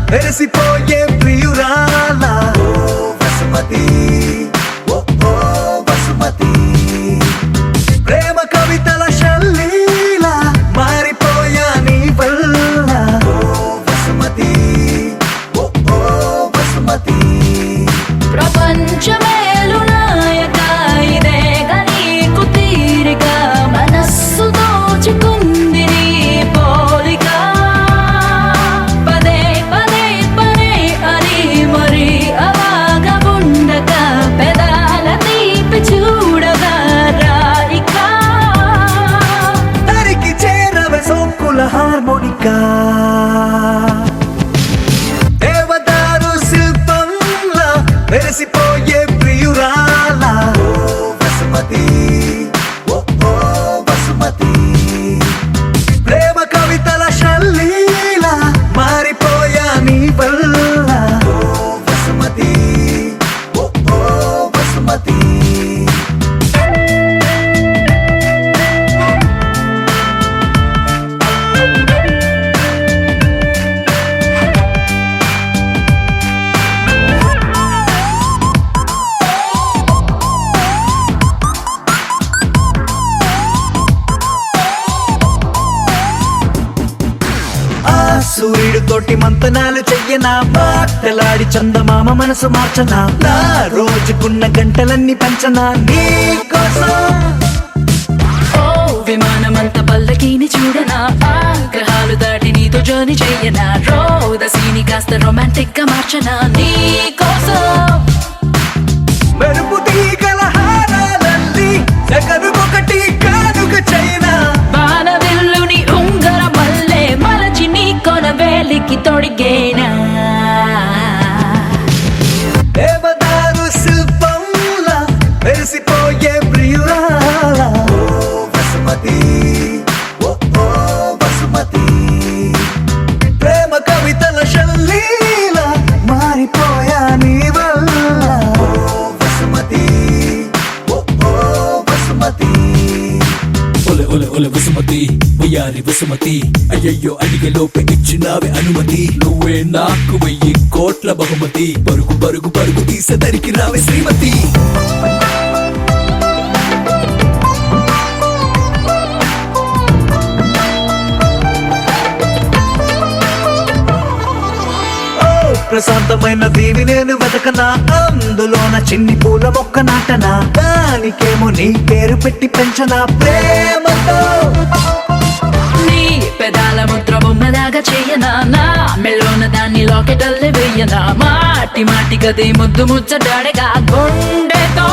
మెరిసిపోయే ప్రియురాలా ఓ వసుమతి, ఓ వసుమతి, ప్రేమ కవితల శల్లీలా మారిపోయా నీ వల్ల ఓ వసుమతి, ఓ వసుమతి. ప్రపంచమేలు నాయక ఇదే గనీకు బాలిక దేవదారు శిల్పంలా వెలిసిపోయే ప్రియురాల ఓ వసుమతి ఓ ఓ వసుమతి ప్రేమ కవితల శల్లీల మారిపోయా నీ వల్ల ఓ వసుమతి ఓ ఓ వసుమతి సూర్యుడు తోటి మంతనాలు చెయ్యనా మాటలాడి చందమామ మనసు మార్చనా నా రోజుకున్న గంటలన్నీ పంచనా నీ కోసం ఓ విమానమంత పల్లకీని చూడనా గ్రహాలు దాటి నీతో జర్నీ చెయ్యనా రోదసీని కాస్త రొమాంటిక్ గా మార్చనా నీ కోసం మెరుపు తీగల హారాలల్లి జగనుకొకటి కానుక చైనా బాణవిల్లుని ఉంగర మల్లె మలచి నీ కొన వేలికి తొడిగేనా దేవదారు శిల్పంలా వెలిసిపోయే ప్రియురాల ఓ వసుమతి ఓ ఓ వసుమతి ప్రేమ కవితల శల్లీల మారిపోయా నీ వల్ల ఓ వసుమతి ఓ ఓ వసుమతి ఒలె ఒలె ఒలె వసుమతి వయ్యారి వసుమతి అయ్యయ్యో అడిగే లోపే ఇచ్చినావే అనుమతి నువ్వే నాకు 1000 కోట్ల బహుమతి పరుగు పరుగు పరుగు తీసేదరికి రావే శ్రీమతి ప్రశాంతమైన దీవి నేను వెతకనా అందులోన చిన్ని పూల మొక్క నాటనా దానికేమో నీ పేరు పెట్టి పెంచనా ప్రేమతో నీ పెదాల ముద్ర బొమ్మలాగా చెయ్యనా నా మెల్లోన దాన్ని లాకెటల్లే వెయ్యనా మాటి మాటి గది ముద్దు ముచ్చడాడగా గుండెతో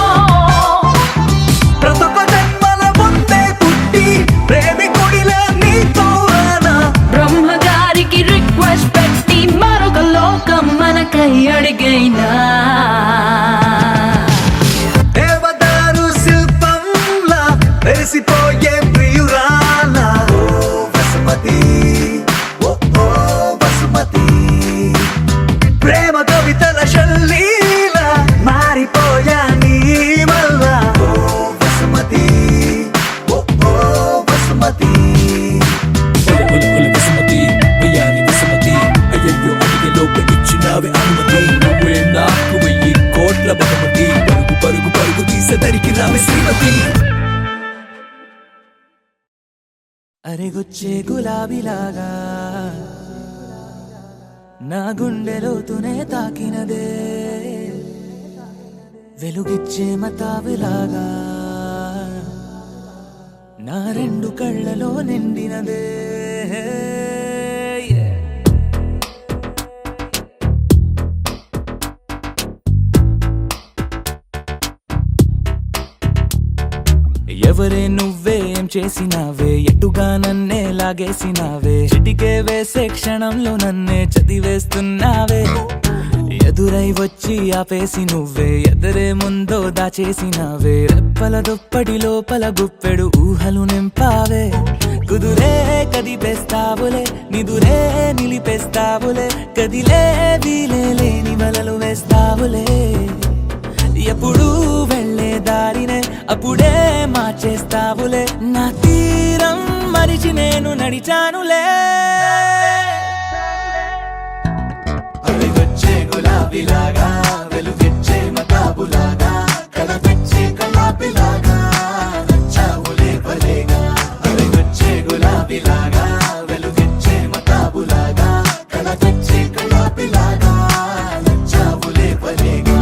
ప్రతొక జన్మల ముందే పుట్టి ప్రేమికుడిలా నీతో రానా బ్రహ్మగారికి రిక్వెస్ట్ పెట్టి మరొక లోకం మనకై అడిగైనా దేవదారు శిల్పంలా వెలిసిపోయే ప్రియురాల ఓ వసుమతి ఓ ఓ వసుమతి ప్రేమ కవితల శల్లీల మారిపోయా నీ వల్ల ఓ వసుమతి ఓ ఓ వసుమతి ఒలె ఒలె ఒలె వసుమతి వయ్యారి వసుమతి అయ్యయ్యో అడిగే లోపే ఇచ్చినావే అనుమతి నువ్వే నాకు 1000 కోట్ల బహుమతి పరుగు పరుగు పరుగు తీసేదరికి రావే శ్రీమతి అరెగొచ్చే గులాబీలాగా నా గుండెలోతునే తాకినదే వెలుగిచ్చే మతాబులాగా నా 2 కళ్ళలో నిండినదే ఎవరే నువ్వేం చేసినావే ఎటుగా నన్నే లాగేసినావే చిటికే వేసే క్షణంలో నన్నే చదివేస్తున్నావే ఎదురై వచ్చి ఆపేసి నువ్వే ఎదరే ముందో దాచేసినావే రెప్పల దుప్పటి లోపల గుప్పెడు ఊహలు నింపావే కుదురే కదిపేస్తావులే నిదురే నిలిపేస్తావులే కదిలే వీలే లేని వలలు వేస్తావులే ఎప్పుడు వెళ్ళే దారినే అప్పుడే మార్చేస్తావులే నా తీరం మరిచి నేను నడిచానులే అవిగొచ్చే గులాబీలాగా వెలుగిచ్చే మతాబులాగా కలగొచ్చే కలాపిలాగా నచ్చావులే భలేగా అవిగొచ్చే గులాబీలాగా వెలుగిచ్చే మతాబులాగా కలగొచ్చే కలాపిలాగా నచ్చావులే భలేగా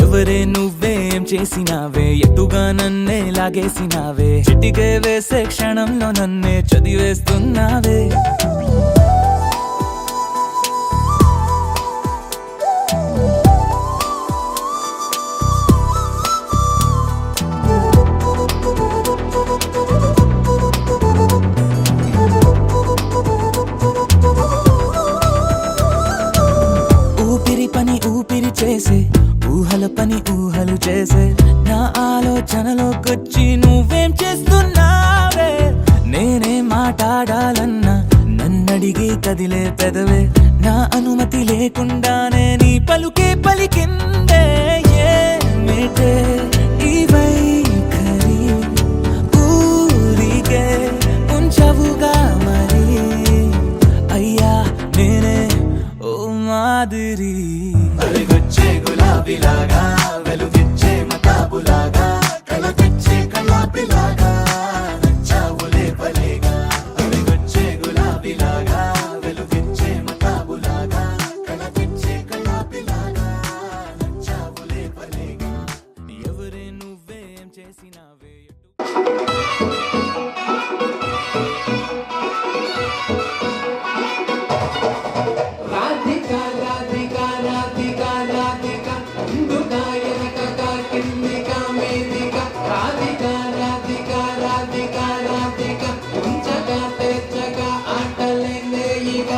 ఎవరే నువ్వేం చేసినావే ఎటుగా నన్నే లాగేసినావే చిటికే వేసే క్షణంలో నన్నే చదివేస్తున్నావే చేసే నా ఆలోచనలోకొచ్చి నువ్వేం చేస్తున్నావే నేనే మాట్లాడాలన్నా నన్నడిగి కదిలే పెదవే నా అనుమతి లేకుండానే నీ పలుకే పలికిందే ఏమిటే ఈ వైఖరి ఊరికే ఉంచవుగా మరి అయ్యా నేనే ఓ మాదిరి అలిగొచ్చే గులాబీలాగా వెలుగిచ్చే మతాబులాగా కలగొచ్చే కలాపిలాగా నచ్చావులే పలేగా అలిగొచ్చే గులాబీలాగా వెలుగిచ్చే మతాబులాగా కలగొచ్చే కలాపిలాగా నచ్చావులే పలేగా ఎవరే నువ్వేం చేసినావే రాధికా రాధికా రాధికా రాధికా ముందుగా వెనకగా కిందిగా మీదిగా రాధికా రాధికా రాధికా రాధికా ఉంచగా తెచ్చగా ఆటలేనే ఇక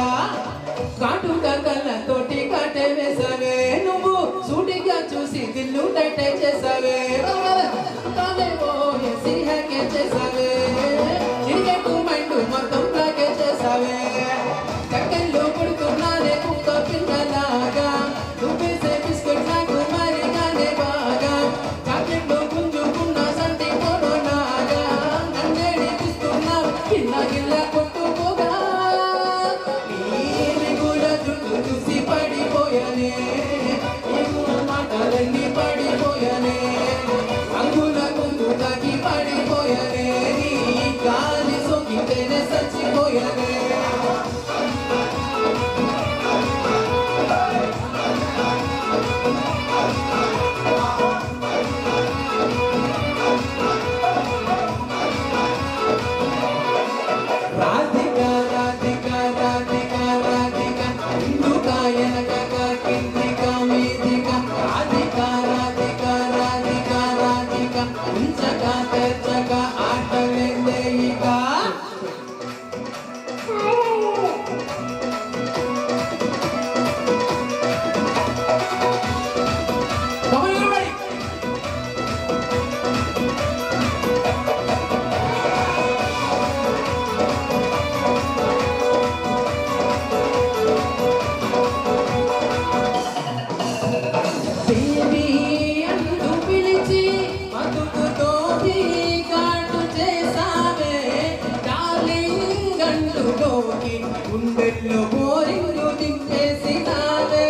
కాటుగా కళ్ళతోటి కాటే వేసావే నువ్వు సూటిగా చూసి దిల్లు టైటే చేసావే కావేవో ఎసి హ్యాకే చేసావే క్రికెట్ మైండ్ మొత్తం ప్లాకే చేసావే కక్కల్లో కొడుతున్నానే కుక్క పిల్లలాగా నువ్వేసే బిస్కెట్ నాకు మరిగానే బాగా చాక్లెట్లో గుంజుకున్న సంటి పొడలాగా నన్నేడి తీస్తున్నావు గిల్ల గిల్ల కొట్టుకోగా నీ మిగుల జుట్టు చూసి పడిపోయానే ఎగువ మాటలన్నీ పడిపోయానే అంగుల ముందు తాకి పడిపోయానే నీ గాలి సోకితేనే చచ్చిపోయానే రాధికా రాధికా రాధికా రాధికా ముందుగా వెనకగా కిందిగా మీదిగా రాధికా రాధికా రాధికా రాధికా ఉంచగా తెచ్చగా ఆటలేందే ఇక Come on, everybody! బేబీ అంటూ పిలిచి మధుకుతో కాటు చేసావే డార్లింగ్ అంటూ గోకి గుండెల్లో బోరింగు దింపేసినావే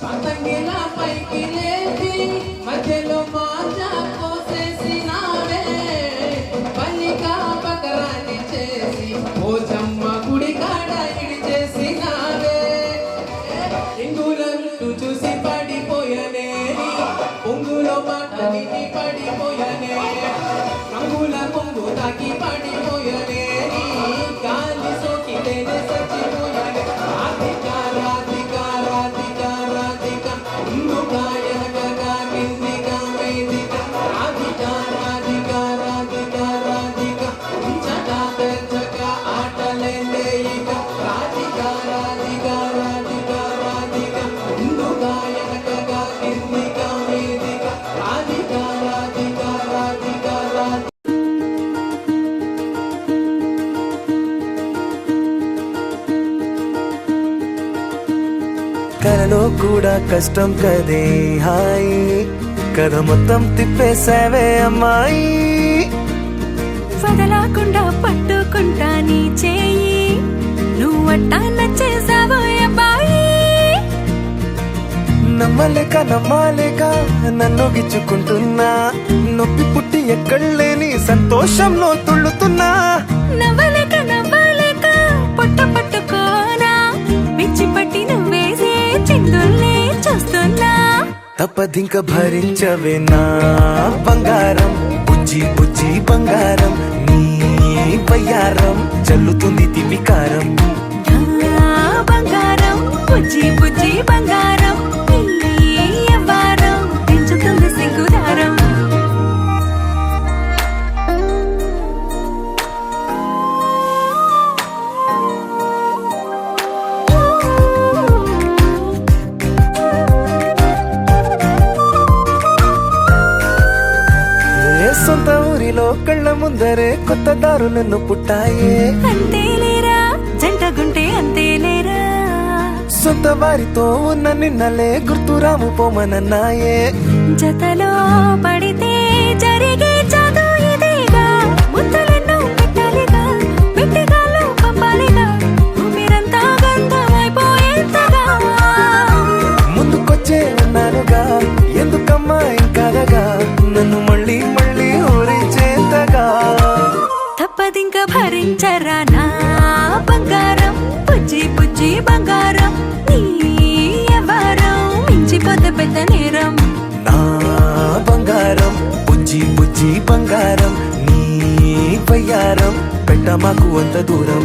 పతంగిలా పైకి లేపి మధ్యలో మాజా కోసేసినావే పల్లికా పకరాన్ని చేసి పోచమ్మ గుడి కాడ ఇడి చేసినావే ఎంగులంటూ చూసి పడిపోయనే పొంగులో మాట విని పడిపోయనే రంగుల పొంగు తాకి పడిపోయనే గాలి సోకితేనే చచ్చిపోయనే రాధికా రాధికా రాధికా రాధికా ముందుగా వెనకగా కిందిగా మీదిగా రాధికా రాధికా రాధికా రాధికా ఉంచగా తెచ్చగా ఆటలేందే ఇక రాధికా రాధికా రాధికా రాధికా ముందుగా వెనకగా కిందిగా మీదిగా రాధికా రాధికా రాధికా రాధికా కలలో కూడా కష్టం కదే హాయి కథ మొత్తం తిప్పేసావే అమ్మాయి వదలకుండా పట్టుకుంటా నీ చేయి నువ్వట్టా నచ్చేసావో అబ్బాయి నమ్మలేక నమ్మాలేక నన్ను గిచ్చుకుంటున్నా నొప్పి పుట్టి ఎక్కడలేని సంతోషంలో తుళ్ళుతున్నా నవ్వలేక నవ్వలేక పొట్ట పట్టుకోనా పిచ్చి పట్టి నువ్వేసే చిందుల్ని చూస్తున్నా తప్పదింక భరించవే నా బంగారం బుజ్జి బుజ్జి బంగారం నీ బయ్యారం చల్లుతుంది తిమికారం నా బంగారం బుజ్జి బుజ్జి బంగారం నీ యవ్వారం పెంచుతుంది సిగ్గుదారం కళ్ళ ముందరే కొత్త దారులను పుట్టాయే అంతేలేరా జంటగుంటే అంతేలేరా సొంత వారితో ఉన్న నిన్నలే గుర్తురాము పోమనన్నాయే జతలో పడితే జరిగే చదు ఇదేగా ముద్దలెన్నో పెట్టాలిగా పెట్టిగాల్లో పంపాలిగా ఊపిరంతా గంధమైపోయేంతగా ముందుకొచ్చే ఉన్నానుగా ఎందుకమ్మా ఇంకాదగా నన్ను మళ్ళీ మళ్ళీ ఊరించేంతగా తప్పదింక భరించరా నా బంగారం పుజ్జి పుజ్జి బంగారం నీ ఎవరం మించిపోతే పెద్ద నేరం నా బంగారం బుజ్జి బుజ్జి బంగారం నీ పయ్యారం పెట్ట మాకు అంత దూరం